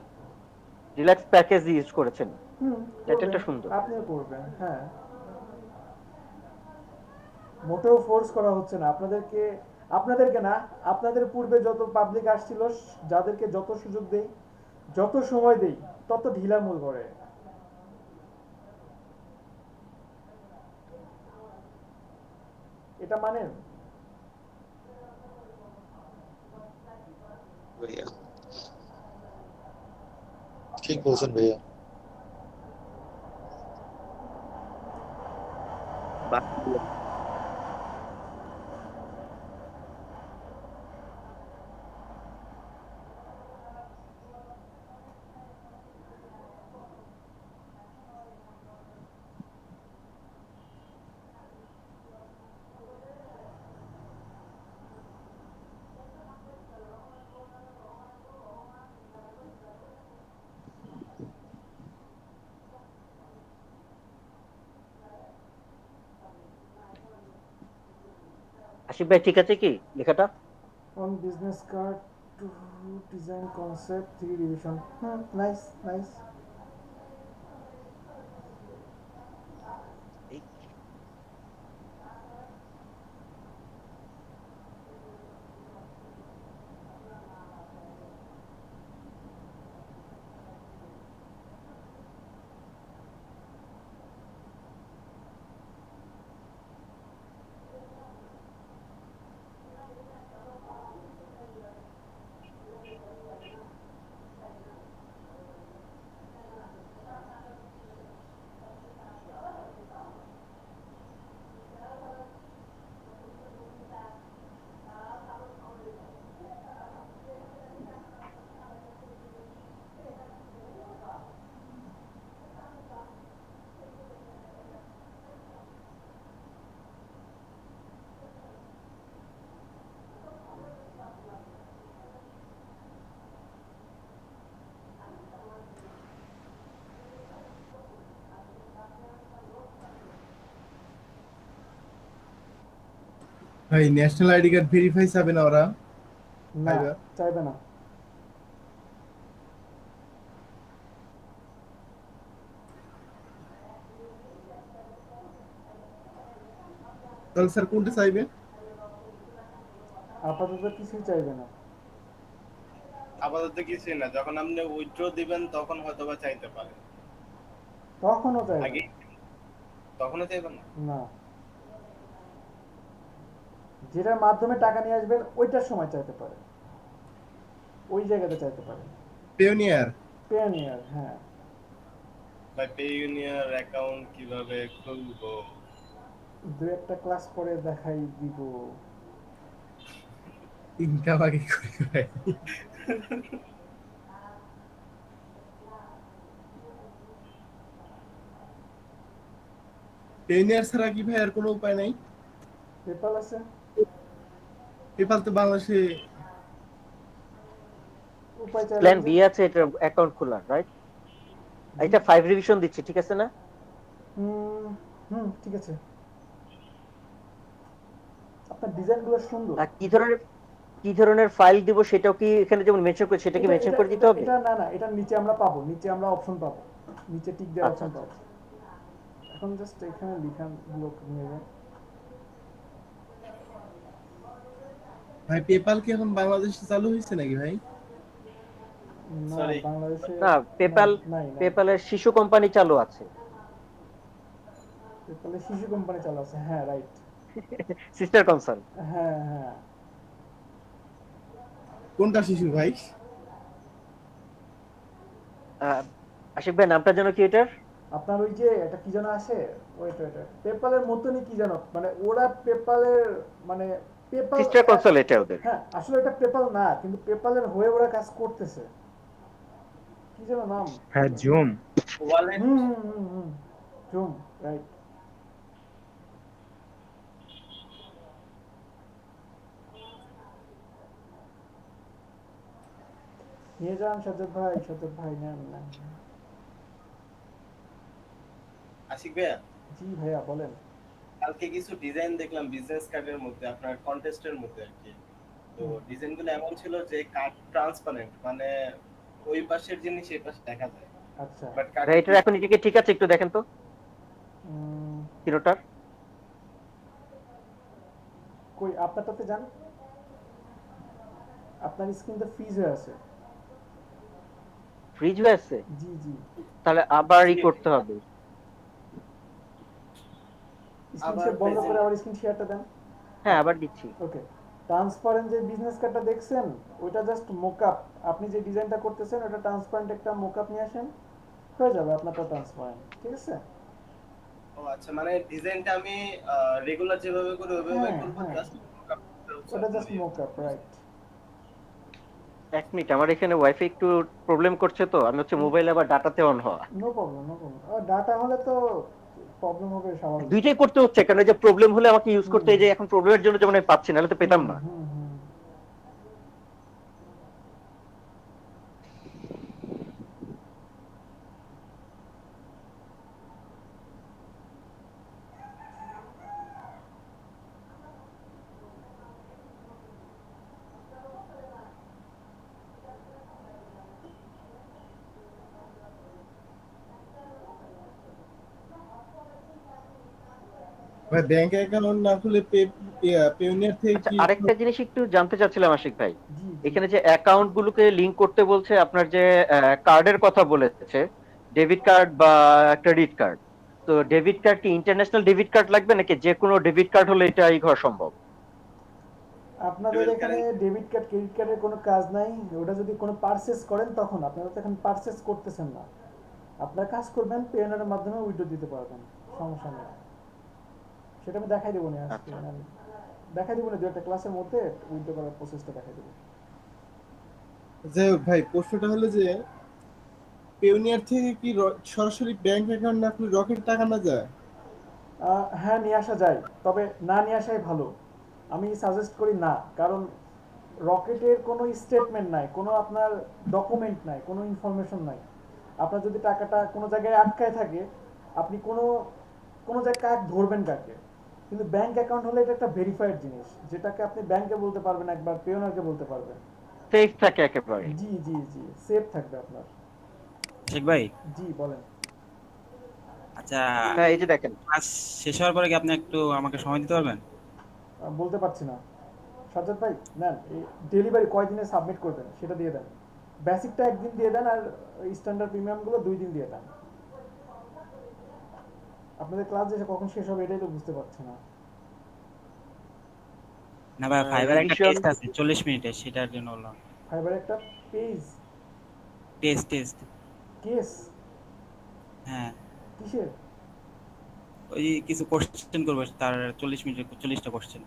relax package use করেছেন। টাইটেলটা সুন্দর, আপনিও করবেন। হ্যাঁ, মোটেও ফোর্স করা হচ্ছে না আপনাদেরকে, আপনাদেরকে না, আপনাদের পূর্বে যত পাবলিক আসছিল যাদেরকে যত সুযোগ দেই, যত সময় দেই, তত ঢিলা মূল করে। এটা মানেন? ঠিক বলছেন ভাইয়া। আশিক ভাই ঠিক আছে কি লেখাটা? On business card two design concept 3 division. Nice nice. ভাই ন্যাশনাল আইডি কার্ড ভেরিফাই চাবে না ওরা? না চাইবে না। তাহলে স্যার কোনটা চাইবে? আপাতত কিছুই চাইবে না। আপাতত কিছুই না, যখন আপনি উইথড্র দিবেন তখন হয়তোবা চাইতে পারে। তখনও চাইবে আগে তখনও চাইবে না? না, যেটার মাধ্যমে টাকা নিয়ে আসবেন ওইটার সময় চাইতে পারে, ওই জায়গাতে চাইতে পারে। পেওনিয়ার পেওনিয়ার, হ্যাঁ। ভাই পেওনিয়ার অ্যাকাউন্ট কিভাবে খুলবো? দু একটা ক্লাস পরে দেখাই দিব। ইনকাম আগে করে ভাই। পেওনিয়ার ছাড়া কি ভাই আর কোনো উপায় নাই? পেপাল আছে। পেপাল তো বাংলাদেশে প্ল্যান বি আছে এটা অ্যাকাউন্ট খোলার, রাইট? এটা 5 রিভিশন দিচ্ছে, ঠিক আছে না? ঠিক আছে। আপনার ডিজাইনগুলো সুন্দর। আর কি ধরনের ফাইল দিব সেটাও কি এখানে যেমন মেনশন করে সেটা কি মেনশন করে দিতে হবে? এটা না এটা নিচে আমরা পাবো, নিচে আমরা অপশন পাবো, নিচে টিক দেওয়ার অপশন পাবো। এখন জাস্ট এখানে লিখান ব্লক নিয়ে যান। ভাই পেপাল কি এখন বাংলাদেশে চালু হয়েছে নাকি ভাই? না বাংলাদেশে না, পেপালের শিশু কোম্পানি চালু আছে। পেপালের শিশু কোম্পানি চালু আছে, হ্যাঁ রাইট। Sister concern. হ্যাঁ কোনটা শিশু ভাই? আশিক ভাই নামটা যেন কি এটার? আপনার ওই যে এটা কি যেন আছে, ওইটা পেপালের মতনই কি যেন, মানে ওরা পেপালের মানে পেপাল সিস্টার কনসোল এটা ওদের। হ্যাঁ আসলে এটা পেপাল না, কিন্তু পেপালের হয়ে ওরা কাজ করতেছে। কি যেন নাম? হ্যাঁ জুম। ওয়ালেট। Zoom right. নিয়ে যান সাজ্জাদ ভাই নেন। আশিক ভাইয়া, জি ভাইয়া বলেন। কালকে কিছু ডিজাইন দেখলাম বিজনেস কার্ডের মধ্যে, আপনার কন্টেস্টের মধ্যে আর কি। তো ডিজাইনগুলো এমন ছিল যে কার্ড ট্রান্সপারেন্ট, মানে ওই পাশের জিনিস এই পাশে দেখা যায়। আচ্ছা বাট এটা এখন কি ঠিক আছে একটু দেখেন তো কিরোটার কই আপনারটাতে যান, আপনার স্ক্রিন তো ফ্রিজ হয়ে আছে। ফ্রিজ হয়ে আছে? জি তাহলে আবার করতে হবে। স্ক্রিন শেয়ার বন্ধ করে আবার স্ক্রিন শেয়ারটা দেন। হ্যাঁ আবার দিচ্ছি। ওকে, ট্রান্সপারেন্ট যে বিজনেস কার্ডটা দেখছেন ওইটা জাস্ট মোকআপ। আপনি যে ডিজাইনটা করতেছেন ওটা ট্রান্সপারেন্ট একটা মোকআপ নিয়ে আসেন, হয়ে যাবে আপনারটা ট্রান্সপারেন্ট। ঠিক আছে? ও আচ্ছা, মানে ডিজাইনটা আমি রেগুলার যেভাবে করি ওইভাবে করব, জাস্ট ওটা জাস্ট মোকআপ রাইট। এক মিনিট, আমার এখানে ওয়াইফাই একটু প্রবলেম করছে, তো আমি হচ্ছে মোবাইল আবার ডাটাতে অন হওয়া। নো প্রবলেম ডাটা হলে তো প্রবলেম হবে স্বাভাবিক। দুইটাই করতে হচ্ছে, কারণ যে প্রবলেম হলে আমাকে ইউজ করতে এই যে এখন প্রবলেমের জন্য যেমন আমি পাচ্ছি, নাহলে তো পেতাম না। ভাই ব্যাংক অ্যাকাউন্ট না খুলে পেওনিয়ার থেকে কি? আরেকটা জিনিস একটু জানতে চাচ্ছিলাম আশিক ভাই, এখানে যে অ্যাকাউন্ট গুলোকে লিংক করতে বলছে, আপনার যে কার্ডের কথা বলেছে, ডেবিট কার্ড বা ক্রেডিট কার্ড, তো ডেবিট কার্ড কি ইন্টারন্যাশনাল ডেবিট কার্ড লাগবে নাকি যে কোনো ডেবিট কার্ড হলে এটাই করা সম্ভব? আপনাদের এখানে ডেবিট কার্ড ক্রেডিট কার্ডের কোনো কাজ নাই। ওটা যদি কোনো পারচেজ করেন তখন, আপনারা তো এখন পারচেজ করতেছেন না, আপনারা কাজ করবেন পেওনিয়ারের মাধ্যমে উইথড্র দিতে পারবেন, সমস্যা নেই। সেটা আমি দেখাই দেবো না আজকে, দেখাই দেবো না দু একটা ক্লাসের মধ্যে উইথড্র করার প্রসেসটা দেখাই দেবো। যে ভাই প্রশ্নটা হলো যে পেওনিয়ার থেকে কি সরাসরি ব্যাংক অ্যাকাউন্ট না খুলে রকেট টাকা না যায়? হ্যাঁ নিয়ে আসা যায়, তবে না নিয়ে আসাই ভালো। আমি সাজেস্ট করি না, কারণ রকেটের কোনো স্টেটমেন্ট নাই, কোনো আপনার ডকুমেন্ট নাই, কোনো ইনফরমেশন নাই। আপনার যদি টাকাটা কোনো জায়গায় আটকায় থাকে, আপনি কোনো জায়গায় ধরবেন কাকে? কিন্তু ব্যাংক অ্যাকাউন্ট হলে এটা একটা ভেরিফাইড জিনিস, যেটাকে আপনি ব্যাংকে বলতে পারবেন, একবার পেওনারকে বলতে পারবেন, সেফ থাকে একেবারে। জি সেফ থাকবে আপনার। শেখ ভাই জি বলেন। আচ্ছা হ্যাঁ এই যে দেখেন, ক্লাস শেষ হওয়ার পরে কি আপনি একটু আমাকে সময় দিতে পারবেন? বলতে পারছি না সাজ্জাদ ভাই। নেন, এই ডেলিভারি কয়দিনে সাবমিট করবেন সেটা দিয়ে দেন। বেসিকটা একদিন দিয়ে দেন, আর স্ট্যান্ডার্ড প্রিমিয়ামগুলো 2 দিন দিয়ে দেন। আপনাদের ক্লাস যে কখন শেষ হবে এটাই তো বুঝতে পারছি না। না ভাই, ফাইবার একটা টেস্ট আছে 40 মিনিটের, সেটার জন্য বললাম। ফাইবার একটা পেজ টেস্ট কেস? হ্যাঁ কিসের? ওই কিছু কোশ্চেন করব, তার 40 মিনিটের 40টা কোশ্চেন।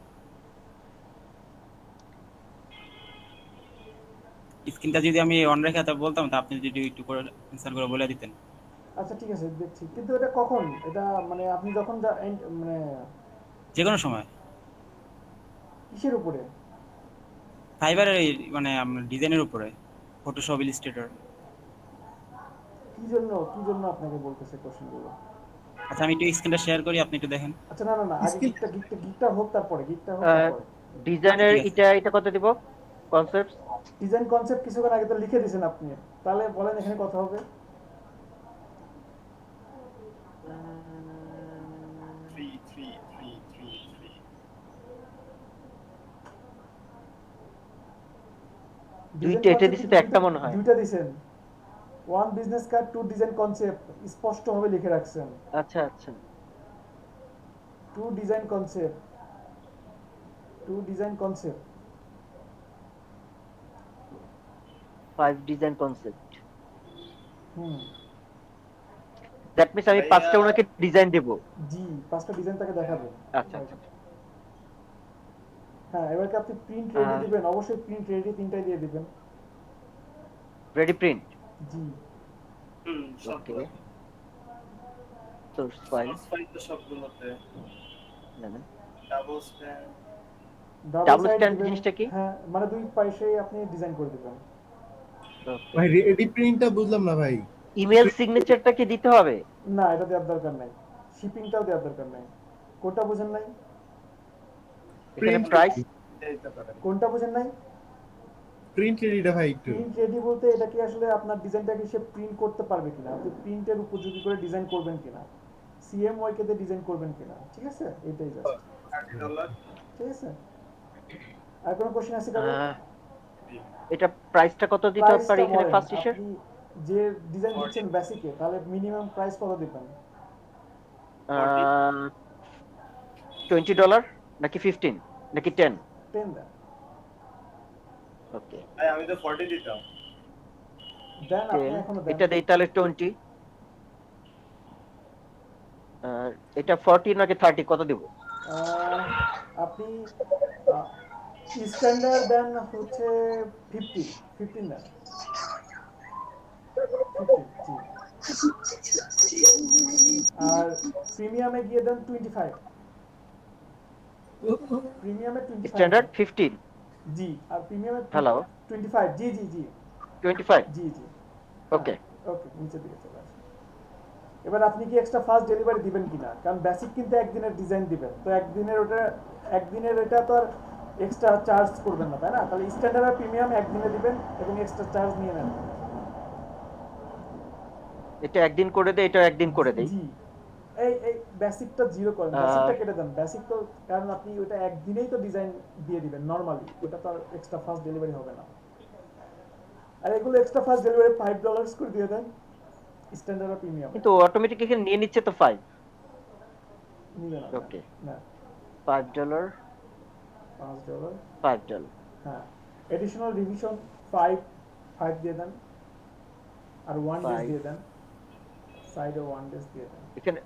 স্ক্রিনটা যদি আমি অন রেখে তা বলতাম, তা আপনি যদি একটু করে অ্যানসার করে বলে দিতেন। আচ্ছা ঠিক আছে দেখছি, কিন্তু এটা কখন? এটা মানে আপনি যখন মানে যে কোনো সময়। কিসের উপরে? ফাইবারের মানে ডিজাইনের উপরে, ফটোশপ, ইলাস্ট্রেটর। কি জন্য আপনাকে বলতেছে কোশ্চেনগুলো? আচ্ছা আমি একটু স্ক্রিনটা শেয়ার করি, আপনি একটু দেখেন। আচ্ছা না না না, আগে গিকটা হোক তারপরে, ডিজাইনের এটা কত দিব? কনসেপ্ট ডিজাইন কনসেপ্ট কিছুক্ষণ আগে তো লিখে দিয়েছেন আপনি, তাহলে বলেন এখানে কথা হবে। দুইটা এটা দিছি তো একটা মনে হয়। দুইটা দিবেন, one business card, two design concept, স্পষ্ট ভাবে লিখে রাখছেন। আচ্ছা আচ্ছা, two design concept, two design concept, 5 design concept. Hmm, that means আমি পাঁচটা ওনাকে ডিজাইন দেব। জি, পাঁচটা ডিজাইন তাকে দেখাবেন। আচ্ছা আচ্ছা, হ্যাঁ, এবার কি আপনি প্রিন্ট রেডি দিবেন? অবশ্যই প্রিন্ট রেডি তিনটাই দিয়ে দিবেন। রেডি প্রিন্ট, জি, ওকে। সোর্স ফাইল তো সবগুলোতে না না, ডাবল স্ট্যান্ড, ডাবল স্ট্যান্ড জিনিসটা কি? হ্যাঁ, মানে দুই পাশে আপনি ডিজাইন করে দিবেন। ভাই রেডি প্রিন্টটা বুঝলাম না ভাই। ইমেল সিগনেচারটা কি দিতে হবে? না, এটা দেওয়ার দরকার নাই, শিপিংটাও দেওয়ার দরকার নাই। কোনটা বুঝেন নাই? এখানে প্রাইস কোনটা বুঝেন নাই? প্রিন্ট রেডিটা ভাই একটু। প্রিন্ট রেডি বলতে এটা কি আসলে আপনার ডিজাইনটাকে সে প্রিন্ট করতে পারবে কিনা, আপনি প্রিন্টের উপযোগী করে ডিজাইন করবেন কিনা, সিএমওয়াই কে দিয়ে ডিজাইন করবেন কিনা, ঠিক আছে? এটাই জাস্ট, ঠিক আছে? আর কোনো কোশ্চেন আছে কারো? এটা প্রাইসটা কত দিতে পারি এখানে ফার্স্ট ইস্যু? যে ডিজাইন দিচ্ছেন বেসিকে, তাহলে মিনিমাম প্রাইস কত দিবেন? $20 নাকি 15 নাকি 10? 10 দেন। ওকে, আমি তো 40 দিতাম। দেন আপনি এখনো দেন। এটা দেই তাহলে 20, এটা 40 নাকি 30 কত দিব? আপনি স্ট্যান্ডার্ড দেন হচ্ছে 15 দেন। 15, জি। আর প্রিমিয়ামে গিয়ে দেন 25। প্রিমিয়ামে 25। স্ট্যান্ডার্ড 15, জি, আর প্রিমিয়ামে হ্যালো 25। জি জি জি 25, জি জি, ওকে ওকে, নিচে দিকে চলে আসুন। এবার আপনি কি এক্সট্রা ফাস্ট ডেলিভারি দিবেন কিনা? কারণ বেসিক কিন্তু একদিনের ডিজাইন দিবেন, তো একদিনের এটা তো আর এক্সট্রা চার্জ করবেন না, তাই না? তাহলে স্ট্যান্ডার্ড আর প্রিমিয়াম একদিনে দিবেন এবং এক্সট্রা চার্জ নিয়ে নেন। এটা একদিন করে দেই, এটা একদিন করে দেই। জি, এই বেসিকটা জিরো করেন, বেসিকটা কেটে দেন। বেসিক তো, কারণ আপনি ওটা একদিনেই তো ডিজাইন দিয়ে দিবেন নরমালি, ওটা তো আর এক্সট্রা ফাস্ট ডেলিভারি হবে না। আর এগুলো এক্সট্রা ফাস্ট ডেলিভারি $5 করে দিয়ে দেন, স্ট্যান্ডার্ড আর প্রিমিয়াম। কিন্তু অটোমেটিক এখানে নিয়ে নিচ্ছে তো 5। নিবে না, ওকে, না, $5 $5। হ্যাঁ, এডিশনাল রিভিশন 5 দিয়ে দেন, আর 1 ডেজ দিয়ে দেন, সাইডে 1 ডেজ দিয়ে দেন। এখানে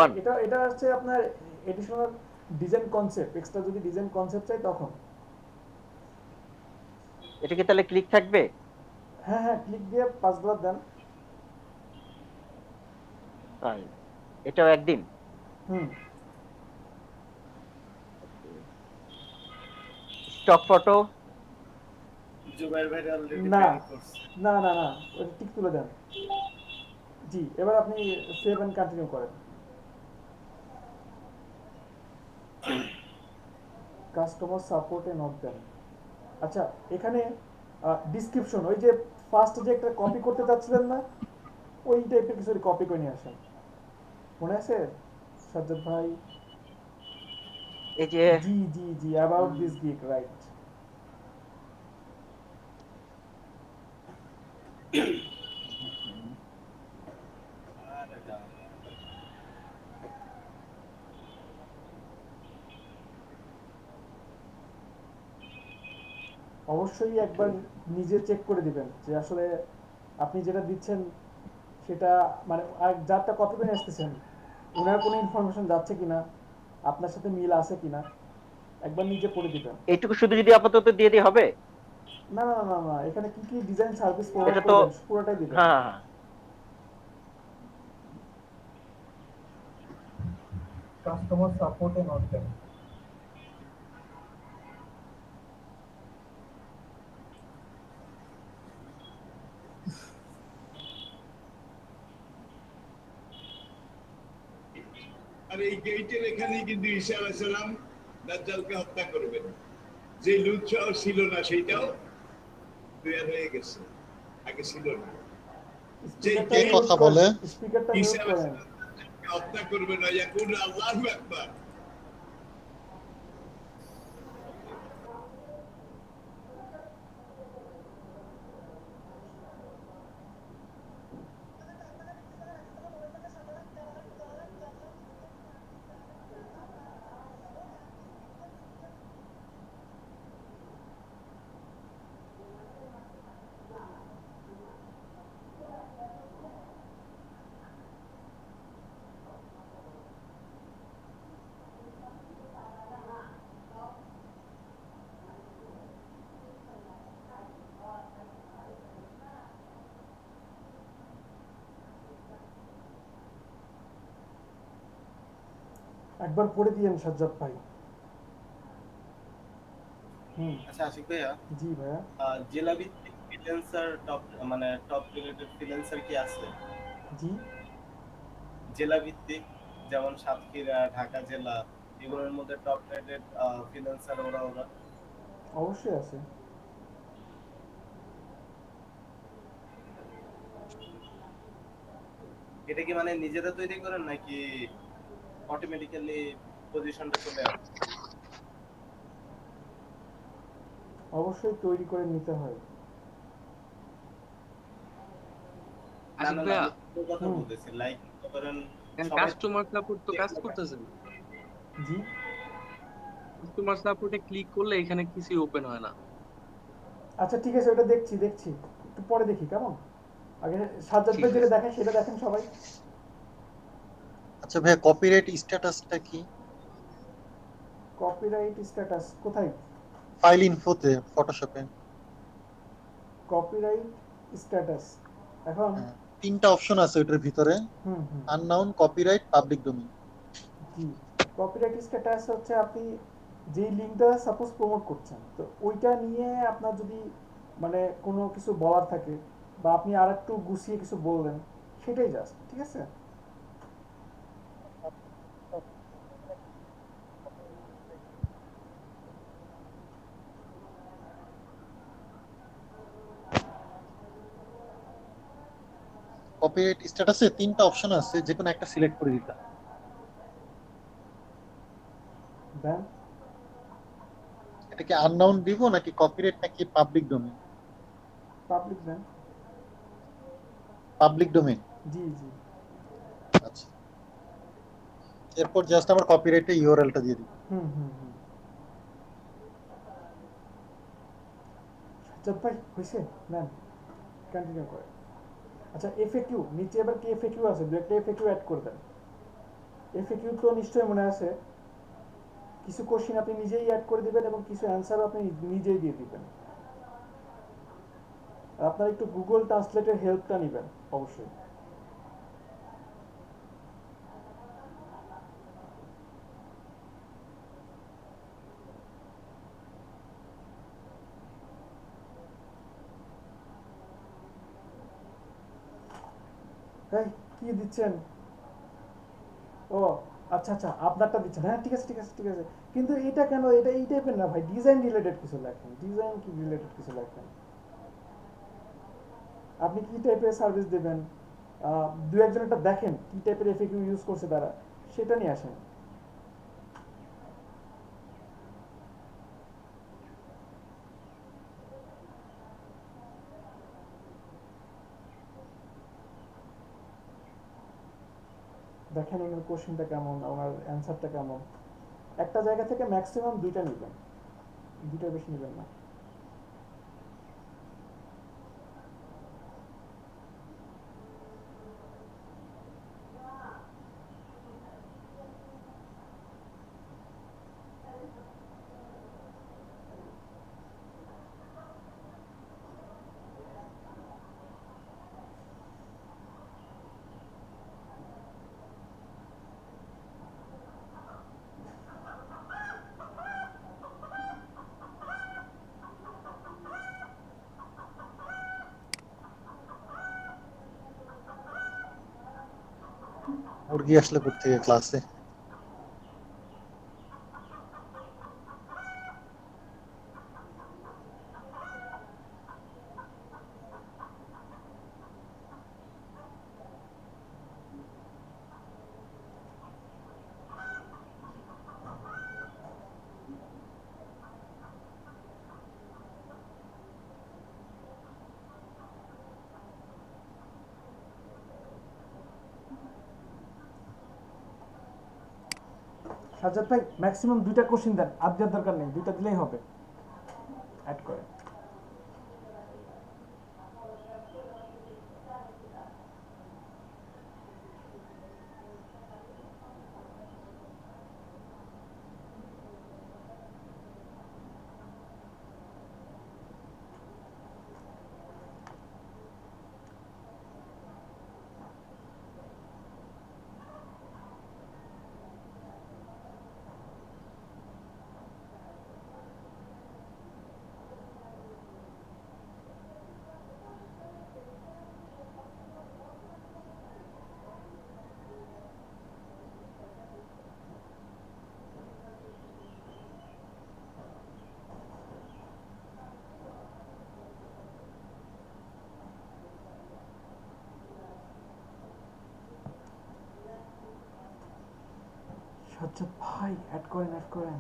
1, এটা হচ্ছে আপনার এডিশনাল ডিজাইন কনসেপ্ট। এক্সট্রা যদি ডিজাইন কনসেপ্ট চাই তখন। এটা কি তাহলে ক্লিক থাকবে? হ্যাঁ হ্যাঁ, ক্লিক দিয়ে $5 দেন। এটাও একদিন। স্টক ফটো জুবাইর ভাই অলরেডি না প্ল্যান করছে। না না না, ওটা টিক তুলে দেন। জি, এবার আপনি সেভ এন্ড কন্টিনিউ করেন। কাস্টমার সাপোর্টে নোট দেন। আচ্ছা, এখানে ডেসক্রিপশন, ওই যে ফার্স্ট যে একটা কপি করতে চাচ্ছিলেন না, ওই টাইপের কিছু কপি করে নিয়ে আসেন। মনে আছে সাজ্জাদ ভাই? এই যে জি জি জি, অ্যাবাউট দিস গিগ, রাইট। অবশ্যই একবার নিজে চেক করে দিবেন যে আসলে আপনি যেটা দিচ্ছেন সেটা মানে যারটা কপি করে আসতেছেন ওনার কোনো ইনফরমেশন যাচ্ছে কিনা, আপনার সাথে মিল আছে কিনা, একবার নিজে পড়ে দিবেন। এইটুকু শুধু যদি আপাতত দিয়ে দিই হবে? না না না না, এখানে কি কি ডিজাইন সার্ভিস প্রোভাইড এটা তো করবেন পুরোটাই দিবেন। হ্যাঁ হ্যাঁ, কাস্টমার সাপোর্টে নোট দেন। আর এই গেটের এখানেই কিন্তু ঈসা আলাইহিস সালাম দাজ্জালকে হত্যা করবেন। যে লুচ্ছাও ছিল না সেইটাও তৈরি হয়ে গেছে, আগে ছিল না। যে কথা বলে স্পিকারটা মিউট করেন। হত্যা করবে না, ইয়াকুল আল্লাহু আকবার। একবার পড়ে দিয়েন সাজ্জাদ ভাই। আচ্ছা আশিক ভাইয়া, জি ভাইয়া, জেলা ভিত্তিক ফ্রিল্যান্সার টপ রিলেটেড ফ্রিল্যান্সার কি আছে? জি, জেলা ভিত্তিক, যেমন সাতক্ষীরা, ঢাকা জেলা, এগুলোর মধ্যে টপ রেটেড ফ্রিল্যান্সার ওরা অবশ্যই আছে। এটা কি নিজেরা তৈরি করেন নাকি অটোমেটিক্যালি পজিশনটা চলে আসে? অবশ্যই তৈরি করে নিতে হয়। কথা বলতেছি, লাইক ধরেন কাস্টমার সাপোর্ট তো কাজ করতেছে না। জি, কাস্টমার সাপোর্টে ক্লিক করলে এখানে কিছুই ওপেন হয় না। আচ্ছা ঠিক আছে, ওটা দেখছি একটু পরে দেখি, কেমন? আগে সাজ্জাদ ভাই যেটা দেখেন সেটা দেখেন সবাই। আচ্ছা ভাই, কপিরাইট স্ট্যাটাসটা কি? কপিরাইট স্ট্যাটাস কোথায়? ফাইল ইনফোতে, ফটোশপে কপিরাইট স্ট্যাটাস। এখন তিনটা অপশন আছে ওটার ভিতরে, আননাউন, কপিরাইট, পাবলিক ডোমেইন। জি, কপিরাইট স্ট্যাটাস হচ্ছে আপনি যেই লিংকটা সাপোজ প্রমোট করছেন, তো ওইটা নিয়ে আপনার যদি কোনো কিছু বলার থাকে বা আপনি আরেকটু গুছিয়ে কিছু বললেন, সেটাই জাস্ট, ঠিক আছে? কপিরাইট স্ট্যাটাসে তিনটা অপশন আছে, যে কোনো একটা সিলেক্ট করে দিতে। দেন এটা কি আননাউন দিব নাকি কপিরাইট নাকি পাবলিক ডোমেইন? পাবলিক দেন। পাবলিক ডোমেইন, জি জি। আচ্ছা, এরপর জাস্ট আমার কপিরাইটে ইউআরএলটা দিয়ে দিই। সাজ্জাদ ভাই হইছে? নেন, কন্টিনিউ করে। আচ্ছা, এফএকিউ নিচে আবার কি এফএকিউ আছে, দু একটা এফএকিউ অ্যাড করে দেন। এফএকিউ তো নিশ্চয়ই মনে আছে, কিছু কোশ্চেন আপনি নিজেই অ্যাড করে দিবেন এবং কিছু অ্যান্সারও আপনি নিজেই দিয়ে দিবেন। আপনারা একটু গুগল ট্রান্সলেটের হেল্পটা নেবেন অবশ্যই। এই কি দিচ্ছেন? ও আচ্ছা আচ্ছা, আপনারটা দিচ্ছেন। হ্যাঁ ঠিক আছে ঠিক আছে ঠিক আছে, কিন্তু এটা কেন, এটা এই টাইপের না ভাই, ডিজাইন রিলেটেড কিছু লেখেন, ডিজাইন কি রিলেটেড কিছু লেখেন। আপনি কি টাইপের সার্ভিস দেবেন, দু একজন একটা দেখেন কি টাইপের এফএকিউ ইউজ করছে তারা, সেটা নিয়ে আসেন। দেখেন ওনার কোশ্চেনটা কেমন, ওনার অ্যান্সারটা কেমন। একটা জায়গা থেকে ম্যাক্সিমাম দুইটা নেবেন, দুইটার বেশি নেবেন না। মুরগি আসলে কোথা থেকে ক্লাসে? সাজ্জাদ ভাই ম্যাক্সিমাম 2টা কোশ্চেন দেন, আর দেওয়ার দরকার নেই, 2টা দিলেই হবে। অ্যাড করে সাজ্জাদ ভাই অ্যাড করেন।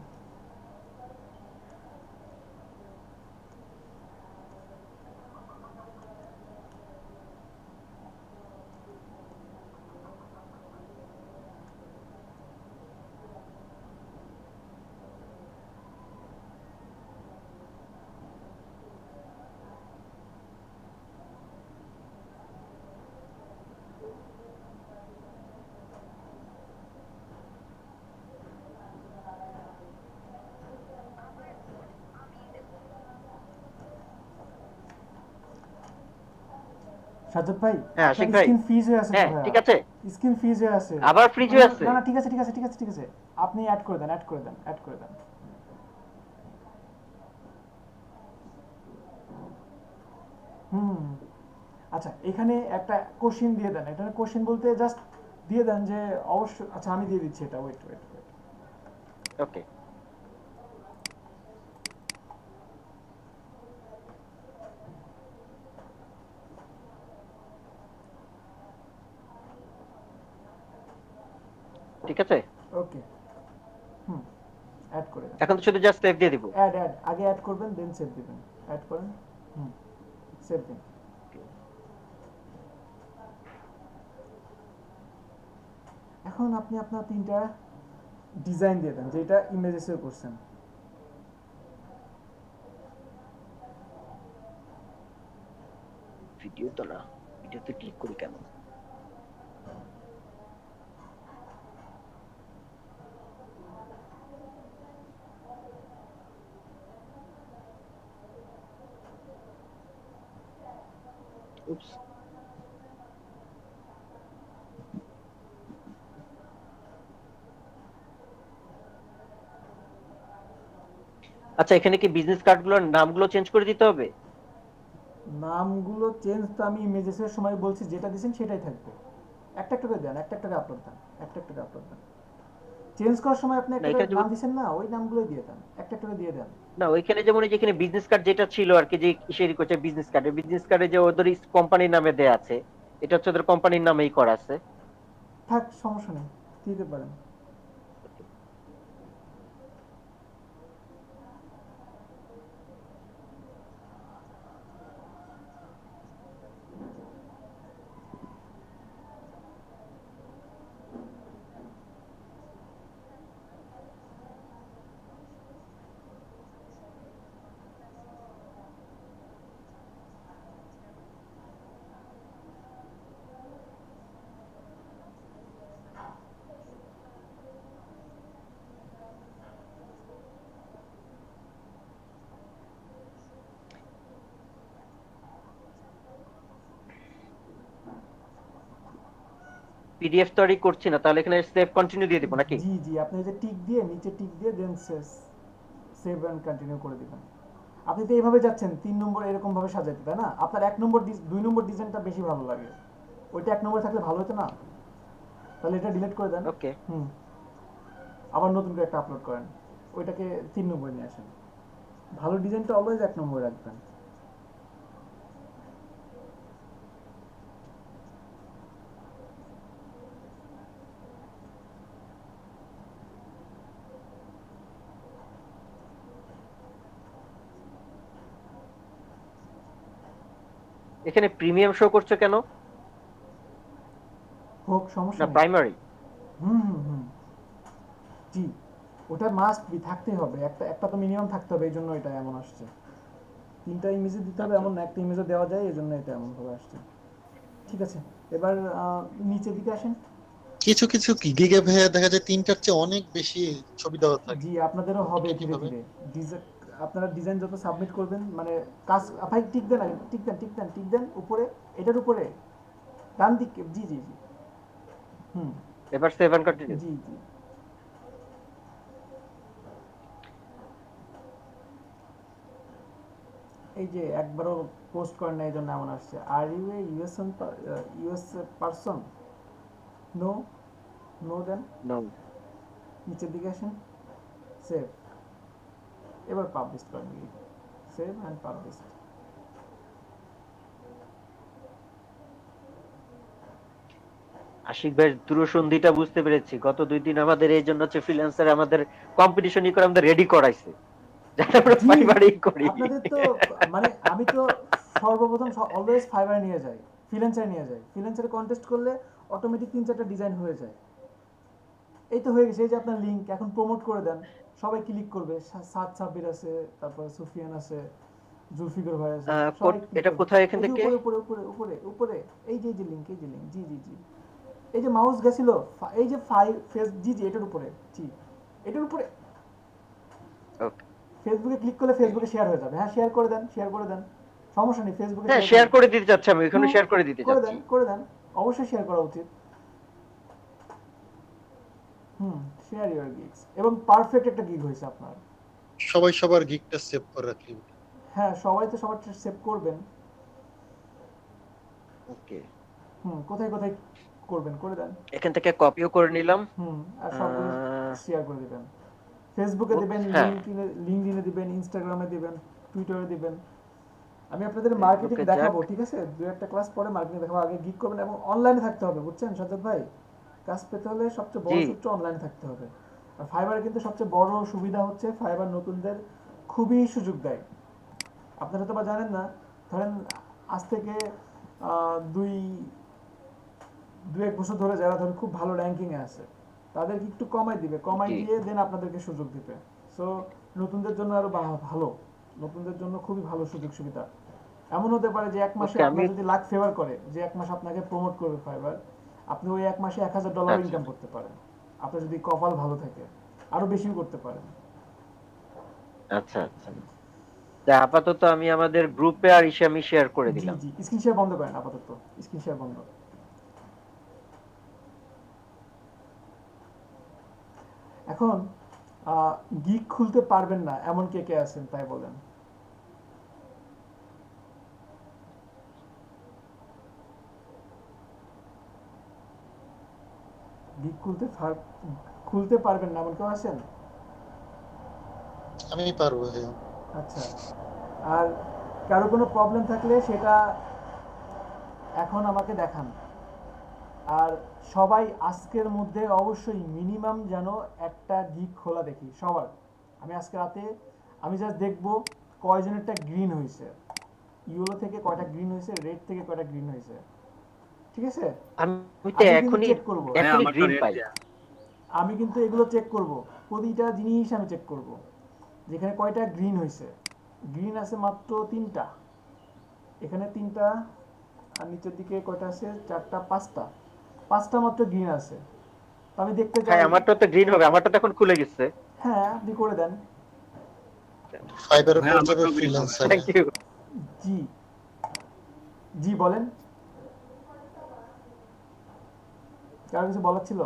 সাজ্জাদ ভাই হ্যাঁ আশিক ভাই স্ক্রিন ফ্রিজ হয়ে আছে। হ্যাঁ ঠিক আছে, স্ক্রিন ফ্রিজ হয়ে আছে, আবার ফ্রিজ হয়ে আছে। না ঠিক আছে, আপনি অ্যাড করে দেন। আচ্ছা এখানে একটা কোশ্চেন দিয়ে দেন। এটা কোশ্চেন বলতে জাস্ট দিয়ে দেন যে অবশ্যই। আচ্ছা আমি দিয়ে দিচ্ছি এটা, ওয়েট। ওকে ঠিক আছে, ওকে অ্যাড করে এখন তো শুধু জাস্ট সেভ দিয়ে দিব। অ্যাড আগে অ্যাড করবেন, দেন সেভ দিবেন। অ্যাড করেন, সেভ দিন। এখন আপনি আপনার 3টা ডিজাইন দিয়ে দেন, যেটা ইমেজেসে করছেন। ভিডিও তো না, ভিডিওতে ক্লিক করি কেন? Oops. আচ্ছা এখানে কি বিজনেস কার্ডগুলোর নামগুলো চেঞ্জ করে দিতে হবে? নামগুলো চেঞ্জ তো আমি ইমেজেসের সময় বলছি, যেটা দিবেন সেটাই থাকবে। একটা করে দেন, একটা আপলোড দেন। চেঞ্জ করার সময় আপনি একটা নাম দিবেন না, ওই নামগুলোই দিয়ে দেন, একটা করে দিয়ে দেন। না ওইখানে যেমন যেখানে বিজনেস কার্ড যেটা ছিল আর কি, যে কিসের কোচে বিজনেস কার্ডে যে ওদের কোম্পানির নামে দেয়া আছে, এটা হচ্ছে ওদের কোম্পানির নামেই করা আছে। থাক, সমস্যা নেই, দিতে পারেন। পিডিএফ তো আর করছি না, তাহলে এখানে সেভ কন্টিনিউ দিয়ে দিব নাকি? জি আপনি যে টিক দিয়ে, নিচে টিক দিয়ে দেন সেভ এন্ড কন্টিনিউ করে দিবেন। আপনি তো এইভাবে যাচ্ছেন 3 নম্বর এরকম ভাবে সাজাইতে, তাই না? আপনার 1 নম্বর 2 নম্বর ডিজাইনটা বেশি ভালো লাগে, ওইটা 1 নম্বরে থাকলে ভালো হতো না? তাহলে এটা ডিলিট করে দেন। ওকে আবার নতুন করে একটা আপলোড করেন, ওইটাকে 3 নম্বরে নিয়ে আসেন। ভালো ডিজাইনটা অলওয়েজ 1 নম্বরে রাখবেন। এখানে প্রিমিয়াম শো করছে কেন? হোক, সমস্যা না প্রাইমারি। জি ওটা মাস্ট বি থাকতেই হবে, একটা একটা তো মিনিমাম থাকতে হবে, এই জন্য এটা এমন আসছে। 3টা ইমেজে দিতে হবে এমন না, একটা ইমেজে দেওয়া যায়, এই জন্য এটা এমন ভাবে আসছে। ঠিক আছে, এবার নিচের দিকে আসেন। কিছু কিছু গিগে ভাইয়া দেখা যায় 3টার চেয়ে অনেক বেশি ছবি দেওয়া থাকে। জি, আপনাদেরও হবে ধীরে ধীরে। আপনারা ডিজাইন যত সাবমিট করবেন, মানে কাজ ভাই টিক দেন, আগে টিক দেন, টিক দেন, টিক দেন উপরে, এটার উপরে ডান দিকে। জি জি জি, এবার সেভ এন্ড কন্টিনিউ। জি জি, এই যে একবারও পোস্ট করেন না, এই জন্য এমন আসছে। Are U a US person? No, no then, no. নিচের দিকে আসেন, সেভ, এবার পাবলিশ করেন, সেভ এন্ড পাবলিশ। আশিক ভাই দূরসন্ধিটা বুঝতে পেরেছি। গত 2 দিন আমাদের এই জন্য হচ্ছে ফ্রিল্যান্সার আমাদের কম্পিটিশনই করে আমাদের রেডি করাইছে, যাতে আমরা ফাইবারেই করি। আপনাদের তো মানে আমি তো সর্বপ্রথম অলওয়েজ ফাইবার নিয়ে যাই, ফ্রিল্যান্সার নিয়ে যাই। ফ্রিল্যান্সারে কন্টেস্ট করলে অটোমেটিক 3-4টা ডিজাইন হয়ে যায়। এই তো হয়ে গেছে। এই যে আপনার লিংক এখন প্রমোট করে দেন, সবাই ক্লিক করবে। সাদ সাব্বির আছে, তারপর সুফিয়ান আছে, জুলফিকার ভাই আছে। এটা কোথায় এখান থেকে? উপরে উপরে উপরে উপরে, এই যে লিংক, এই যে লিংক। জি জি জি, এই যে মাউস গেছিল, এই যে ফেস, জি জি এটার উপরে, জি এটার উপরে। ওকে, ফেসবুকে ক্লিক করলে ফেসবুকে শেয়ার হয়ে যাবে। হ্যাঁ, শেয়ার করে দেন, শেয়ার করে দেন, সমস্যা নেই। ফেসবুকে হ্যাঁ শেয়ার করে দিতে চাচ্ছি, আমি এখানে শেয়ার করে দিতে করে চাচ্ছি। দেন, করে দেন, অবশ্যই শেয়ার করা উচিত। Share your gigs. এবং পারফেক্ট একটা গিগ হয়েছে আপনার। সবাই সবার গিগটা সেভ করে রাখলি। হ্যাঁ, সবাই তো সবার সেভ করবেন। ওকে, কোথায় কোথায় করবেন করে দেন। এখান থেকে কপিও করে নিলাম। আর সবগুলো শেয়ার করে দিবেন। ফেসবুকে দিবেন, লিংকডইনে দিবেন, ইনস্টাগ্রামে দিবেন, টুইটারে দিবেন। আমি আপনাদের মার্কেটিং দেখাবো, ঠিক আছে? 2-1টা ক্লাস পরে মার্কেটিং দেখাবো। আগে গিগ করবেন এবং অনলাইনে থাকতে হবে, বুঝছেন সাজ্জাদ ভাই? কাজ পেতে হলে সবচেয়ে বড় সূত্র অনলাইনে থাকতে হবে। আর ফাইবারে কিন্তু সবচেয়ে বড় সুবিধা হচ্ছে ফাইবার নতুনদের খুবই সুযোগ দেয়। আপনারা হয়তো বা জানেন না, ধরেন আজ থেকে 2-1 বছর ধরে যারা ধরেন খুব ভালো র্যাঙ্কিংয়ে আছে, তাদেরকে একটু কমাই দিবে, কমাই দিয়ে দেন আপনাদেরকে সুযোগ দিবে। সো নতুনদের জন্য আরো ভালো, নতুনদের জন্য খুবই ভালো সুযোগ সুবিধা। এমন হতে পারে যে 1 মাসে আপনার যদি লাক ফেভার করে, যে 1 মাস আপনাকে প্রমোট করবে ফাইবার, আপনি ওই 1 মাসে $1000 ইনকাম করতে পারেন। আপনার যদি কপাল ভালো থাকে আরো বেশিও করতে পারেন। আচ্ছা আচ্ছা, তা আপাতত আমি আমাদের গ্রুপে আর আমি শেয়ার করে দিলাম। জি, স্ক্রিন শেয়ার বন্ধ করেন, আপাতত স্ক্রিন শেয়ার বন্ধ। এখন গিগ খুলতে পারবেন না এমন কে কে আছেন তাই বলেন? গিগ খুলতে পারবেন না এমন কেউ আছেন? আমি পারবো। আচ্ছা, আর কারো কোনো প্রবলেম থাকলে সেটা এখন আমাকে দেখান। আর সবাই আজকের মধ্যে অবশ্যই মিনিমাম যেন একটা গিগ খোলা দেখি সবার। আমি আজকে রাতে আমি জাস্ট দেখবো কয়জনেরটা গ্রিন হয়েছে, ইয়েলো থেকে কয়টা গ্রিন হয়েছে, রেড থেকে কয়টা গ্রিন হয়েছে। ঠিক আছে, আমি তো এখনই চেক করব, গ্রিন পাই। আমি কিন্তু এগুলো চেক করব, প্রতিটা জিনিস আমি চেক করব, যেখানে কয়টা গ্রিন হয়েছে। গ্রিন আছে মাত্র 3টা, এখানে 3টা, আর নিচের দিকে কয়টা আছে? 4টা, 5টা মাত্র গ্রিন আছে। তো আমি দেখতে চাই। হ্যাঁ, আমারটা তো গ্রিন হবে, আমারটা তো এখন খুলে গেছে। হ্যাঁ, আপনি করে দেন। ফাইবার পেয়ে যাবে ফ্রিল্যান্সার। Thank you. জি জি, বলেন, কার কিছু বলার ছিল?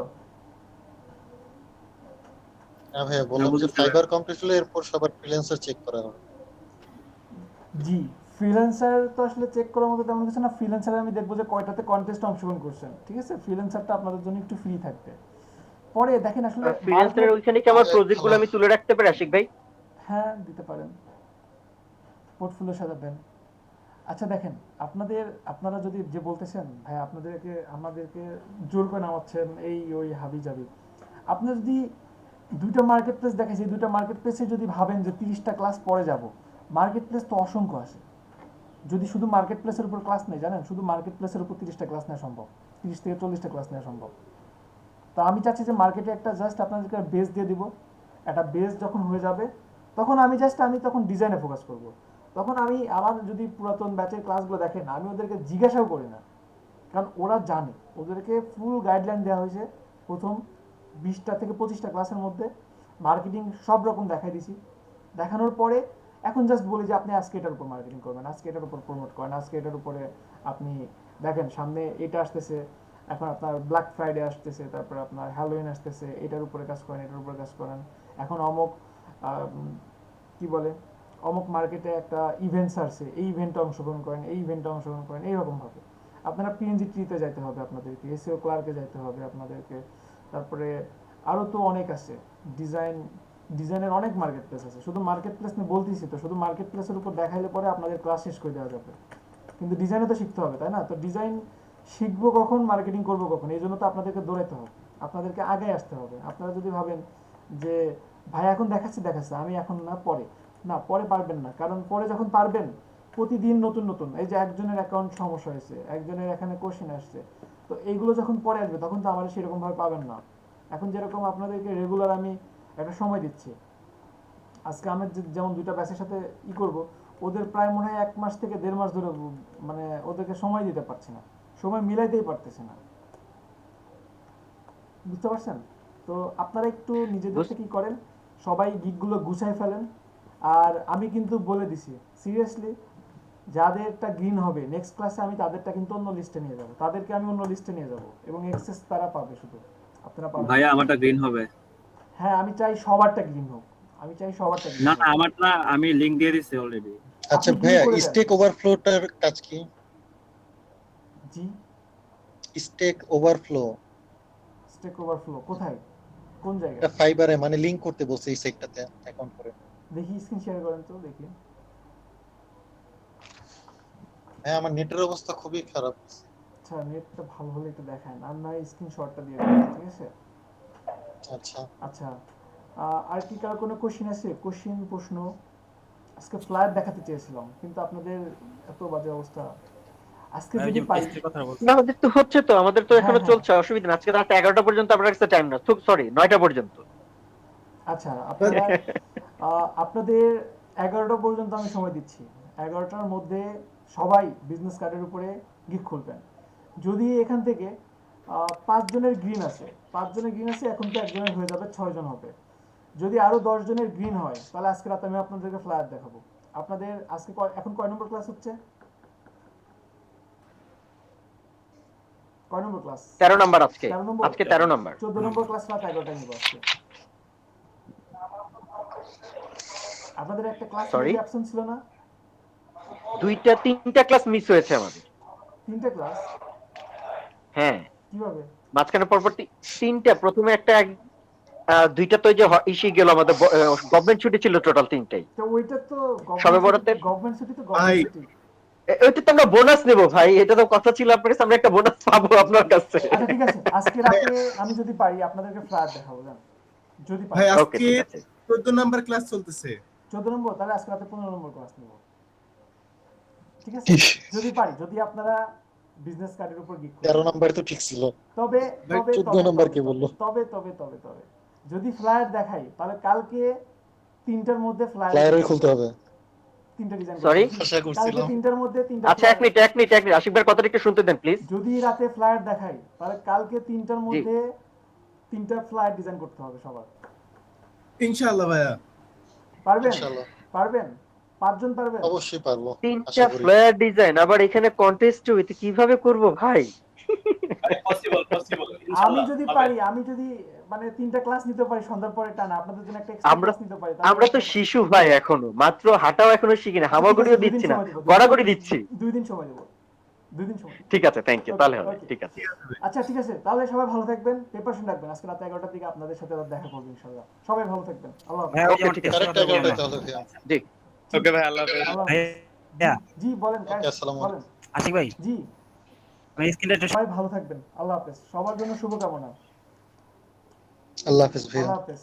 হ্যাঁ ভাইয়া, বললাম যে ফাইবার কমপ্লিট হলে এরপর সবার ফ্রিল্যান্সার চেক করা হবে। জি, ফ্রিল্যান্সার তো আসলে চেক করার মতো তেমন কিছু না। ফ্রিল্যান্সারে আমি দেখবো যে কয়টাতে কন্টেস্টে অংশগ্রহণ করছেন। ঠিক আছে, ফ্রিল্যান্সারটা আপনাদের জন্য একটু ফ্রি থাকবে। পরে দেখেন আসলে ফ্রিল্যান্সারের ওইখানে কি আমার প্রজেক্টগুলো আমি তুলে রাখতে পারি আশিক ভাই? হ্যাঁ, দিতে পারেন, পোর্টফোলিও সাজাবেন। আচ্ছা দেখেন, আপনারা যদি যে বলতেছেন ভাই আমাদেরকে জোর করে নামাচ্ছেন এই ওই হাবি যাবি, আপনি যদি 2টা মার্কেট প্লেস দেখেছি, 2টা মার্কেট প্লেসে যদি ভাবেন যে 30টা ক্লাস পরে যাব, মার্কেট প্লেস তো অসংখ্য আছে। যদি শুধু মার্কেট প্লেসের উপর ক্লাস নেই, জানেন, শুধু মার্কেট প্লেসের উপর 30টা ক্লাস নেওয়া সম্ভব, 30 থেকে 40টা ক্লাস নেওয়া সম্ভব। তো আমি চাচ্ছি যে মার্কেটে একটা জাস্ট আপনাদেরকে বেস দিয়ে দিব, একটা বেস যখন হয়ে যাবে তখন আমি তখন ডিজাইনে ফোকাস করব। তখন আমি আমার যদি পুরাতন ব্যাচের ক্লাসগুলো দেখেন আমি ওদেরকে জিজ্ঞাসাও করি না, কারণ ওরা জানে, ওদেরকে ফুল গাইডলাইন দেওয়া হয়েছে প্রথম 20টা থেকে 25টা ক্লাসের মধ্যে, মার্কেটিং সব রকম দেখাই দিছি। দেখানোর পরে এখন জাস্ট বলি যে আপনি আজকে এটার উপর মার্কেটিং করবেন, আজকে এটার উপর প্রমোট করেন, আজকে এটার উপরে আপনি দেখেন সামনে এটা আসতেছে, এখন আপনার ব্ল্যাক ফ্রাইডে আসতেছে, তারপরে আপনার হ্যালোউইন আসতেছে, এটার উপরে কাজ করেন, এটার উপরে কাজ করেন। এখন কি বলে অমুক মার্কেটে একটা ইভেন্টস আসছে, এই ইভেন্টে অংশগ্রহণ করেন, এই ইভেন্টে অংশগ্রহণ করেন, এইরকমভাবে আপনারা পিএনজি ট্রিতে যাইতে হবে, আপনাদেরকে এসইও ক্লার্কে যাইতে হবে আপনাদেরকে, তারপরে আরও তো অনেক আছে, ডিজাইনের অনেক মার্কেট প্লেস আছে। শুধু মার্কেট প্লেস নিয়ে বলতেছি তো, শুধু মার্কেট প্লেসের উপর দেখাইলে পরে আপনাদের ক্লাস শেষ করে দেওয়া যাবে, কিন্তু ডিজাইনে তো শিখতে হবে, তাই না? তো ডিজাইন শিখবো কখন, মার্কেটিং করবো কখন, এই জন্য তো আপনাদেরকে দৌড়াইতে হবে, আপনাদেরকে আগে আসতে হবে। আপনারা যদি ভাবেন যে ভাই এখন দেখাচ্ছি আমি এখন না পরে পারবেন না, কারণ পরে যখন পারবেন প্রতিদিন নতুন নতুন, এই যে একজনের অ্যাকাউন্ট সমস্যা হয়েছে, একজনের এখানে কোশ্চেন আসছে, তো এইগুলো যখন পরে আসবে তখন তো আমার সেরকম ভাবে পাবেন না। এখন যেরকম আপনাদেরকে রেগুলার আমি একটা সময় দিচ্ছি, আজকে আমি যেমন 2টা ব্যাচের সাথে করব, ওদের প্রায় মনে হয় 1 মাস থেকে 1.5 মাস ধরে মানে ওদেরকে সময় দিতে পারছি না, সময় মিলাইতেই পারতেছে না, বুঝতে পারছেন? তো আপনারা একটু নিজেদের থেকে কি করেন, সবাই গিকগুলো গুছাই ফেলেন। আর আমি কিন্তু বলে দিছি সিরিয়াসলি, যাদেরটা গ্রিন হবে নেক্সট ক্লাসে আমি তাদেরটা কিন্তু অন্য লিস্টে নিয়ে যাব, তাদেরকে আমি অন্য লিস্টে নিয়ে যাব এবং অ্যাক্সেস তারা পাবে, শুধু আপনারা পাবেন। ভাইয়া আমারটা গ্রিন হবে? হ্যাঁ আমি চাই সবারটা গ্রিন হোক, আমি চাই সবারটা গ্রিন। না আমারটা আমি লিংক দিয়ে দিছি অলরেডি। আচ্ছা ভাইয়া, স্টেক ওভারফ্লোটার কাজ কি? জি, স্টেক ওভারফ্লো কোথায়, কোন জায়গায়? এটা ফাইবারে মানে লিংক করতে বলছে এই সেটটাতে অ্যাকাউন্ট করে। দেখি স্ক্রিন শেয়ার করেন তো দেখি। হ্যাঁ আমার নেটের অবস্থা খুবই খারাপ। আচ্ছা নেটটা ভালো হলে একটু দেখান, আর না স্ক্রিনশটটা দিয়ে দেন, ঠিক আছে? আচ্ছা আর কি কার কোনো কোশ্চেন আছে? প্রশ্ন? আজকে ফ্লায়ার দেখাতে চেয়েছিলাম কিন্তু আপনাদের এত বাজে অবস্থা। আজকে যদি পাই না, আমাদের তো হচ্ছে, তো আমাদের তো এখনো চলছে, অসুবিধা না। আজকে রাত 11টা পর্যন্ত আপনার কাছে টাইম না, সরি 9টা পর্যন্ত। আচ্ছা আপনাদের 11টা পর্যন্ত আমি সময় দিচ্ছি। 11টার মধ্যে সবাই বিজনেস কার্ডের উপরে গিক খুলবেন। যদি এখান থেকে 5 জনের গ্রিন আছে, এখন তো একজনের হয়ে যাবে, 6 জন হবে। যদি আরো 10 জনের গ্রিন হয় তাহলে আজকে রাতে আমি আপনাদেরকে ফ্লায়ার দেখাবো। আপনাদের আজকে এখন কয় নম্বর ক্লাস হচ্ছে? কয় নম্বর ক্লাস? 13 নম্বর আজকে 13 নম্বর। 14 নম্বর ক্লাস রাত 11টায় নিব আজকে। আপনাদের একটা ক্লাস অ্যাবসেন্ট ছিল না? 3টা ক্লাস মিস হয়েছে আমাদের। 3টা ক্লাস? হ্যাঁ। কিভাবে? মাঝখানে পরপর 3টা, প্রথমে একটা 2টা তো যে ইস্যু গেল, আমাদের গভর্নমেন্ট ছুটি ছিল টোটাল 3টাই। তো ওইটা তো গভর্নমেন্ট ছুটি তো গভর্নমেন্ট ছুটি। ওইটা তো আমরা বোনাস নেব ভাই, এটা তো কথা ছিল আপনার কাছে, আমরা একটা বোনাস পাবো আপনার কাছে। আচ্ছা ঠিক আছে, আজকে রাতে আমি যদি পারি আপনাদেরকে ফ্ল্যাট দেখাবো, জান যদি পারি। ভাই আজকে 14 নম্বর ক্লাস চলতেছে। 14 নম্বর, তাহলে আজকে রাতে 15 নম্বর ক্লাস নেব, ঠিক আছে? যদি পারি, যদি আপনারা বিজনেস কার্ডের উপর গিক করেন। 13 নম্বর তো ঠিক ছিল, তবে 14 নম্বর কে বললো? তবে যদি ফ্লায়ার দেখাই তাহলে কালকে 3টার মধ্যে ফ্লায়ারই খুলতে হবে। 3টা ডিজাইন সরি আশা করছিলাম 3টার মধ্যে 3টা। আচ্ছা এক মিনিট আশিক ভাই কথাটা একটু শুনতে দেন প্লিজ। যদি রাতে ফ্লায়ার দেখাই তাহলে কালকে 3টার মধ্যে 3টা ফ্লায়ার ডিজাইন করতে হবে সবার, ইনশাআল্লাহ ভাইয়া। পারবেন? পারবেন? 5 জন পারবেন? অবশ্যই পারবো। 3টা ফ্লায়ার ডিজাইন, আবার এখানে কন্টেস্ট হইতে কিভাবে করব ভাই? পসিবল আমি যদি পারি, আমি যদি মানে 3টা ক্লাস নিতে পারি সন্ধ্যার পরে টানা, আপনাদের জন্য একটা এক্সট্রা ক্লাস নিতে পারি। আমরা তো শিশু ভাই, এখনো মাত্র হাঁটাও এখনো শিখি না, হামাগুড়িও দিচ্ছি না, গড়াগড়ি দিচ্ছি। 2 দিন সময় দেব, 2 দিন সময়। ঠিক আছে, থ্যাংক ইউ, তাহলে হবে, ঠিক আছে। আচ্ছা ঠিক আছে, তাহলে সবাই ভালো থাকবেন, প্রিপারেশন রাখবেন। আজকে রাত 11টার দিকে আপনাদের সাথে দেখা করব ইনশাআল্লাহ। সবাই ভালো থাকবেন, আল্লাহ হাফেজ। ওকে ঠিক আছে, জি ওকে ভাই, আল্লাহ হাফেজ। জি বলেন, আসসালামু বলেন আশিক ভাই। জি আমি স্ক্রিনটা সবাই ভালো থাকবেন, আল্লাহ হাফেজ। সবার জন্য শুভকামনা। আল্লাহ হাফেজ ভাই। আল্লাহ হাফেজ।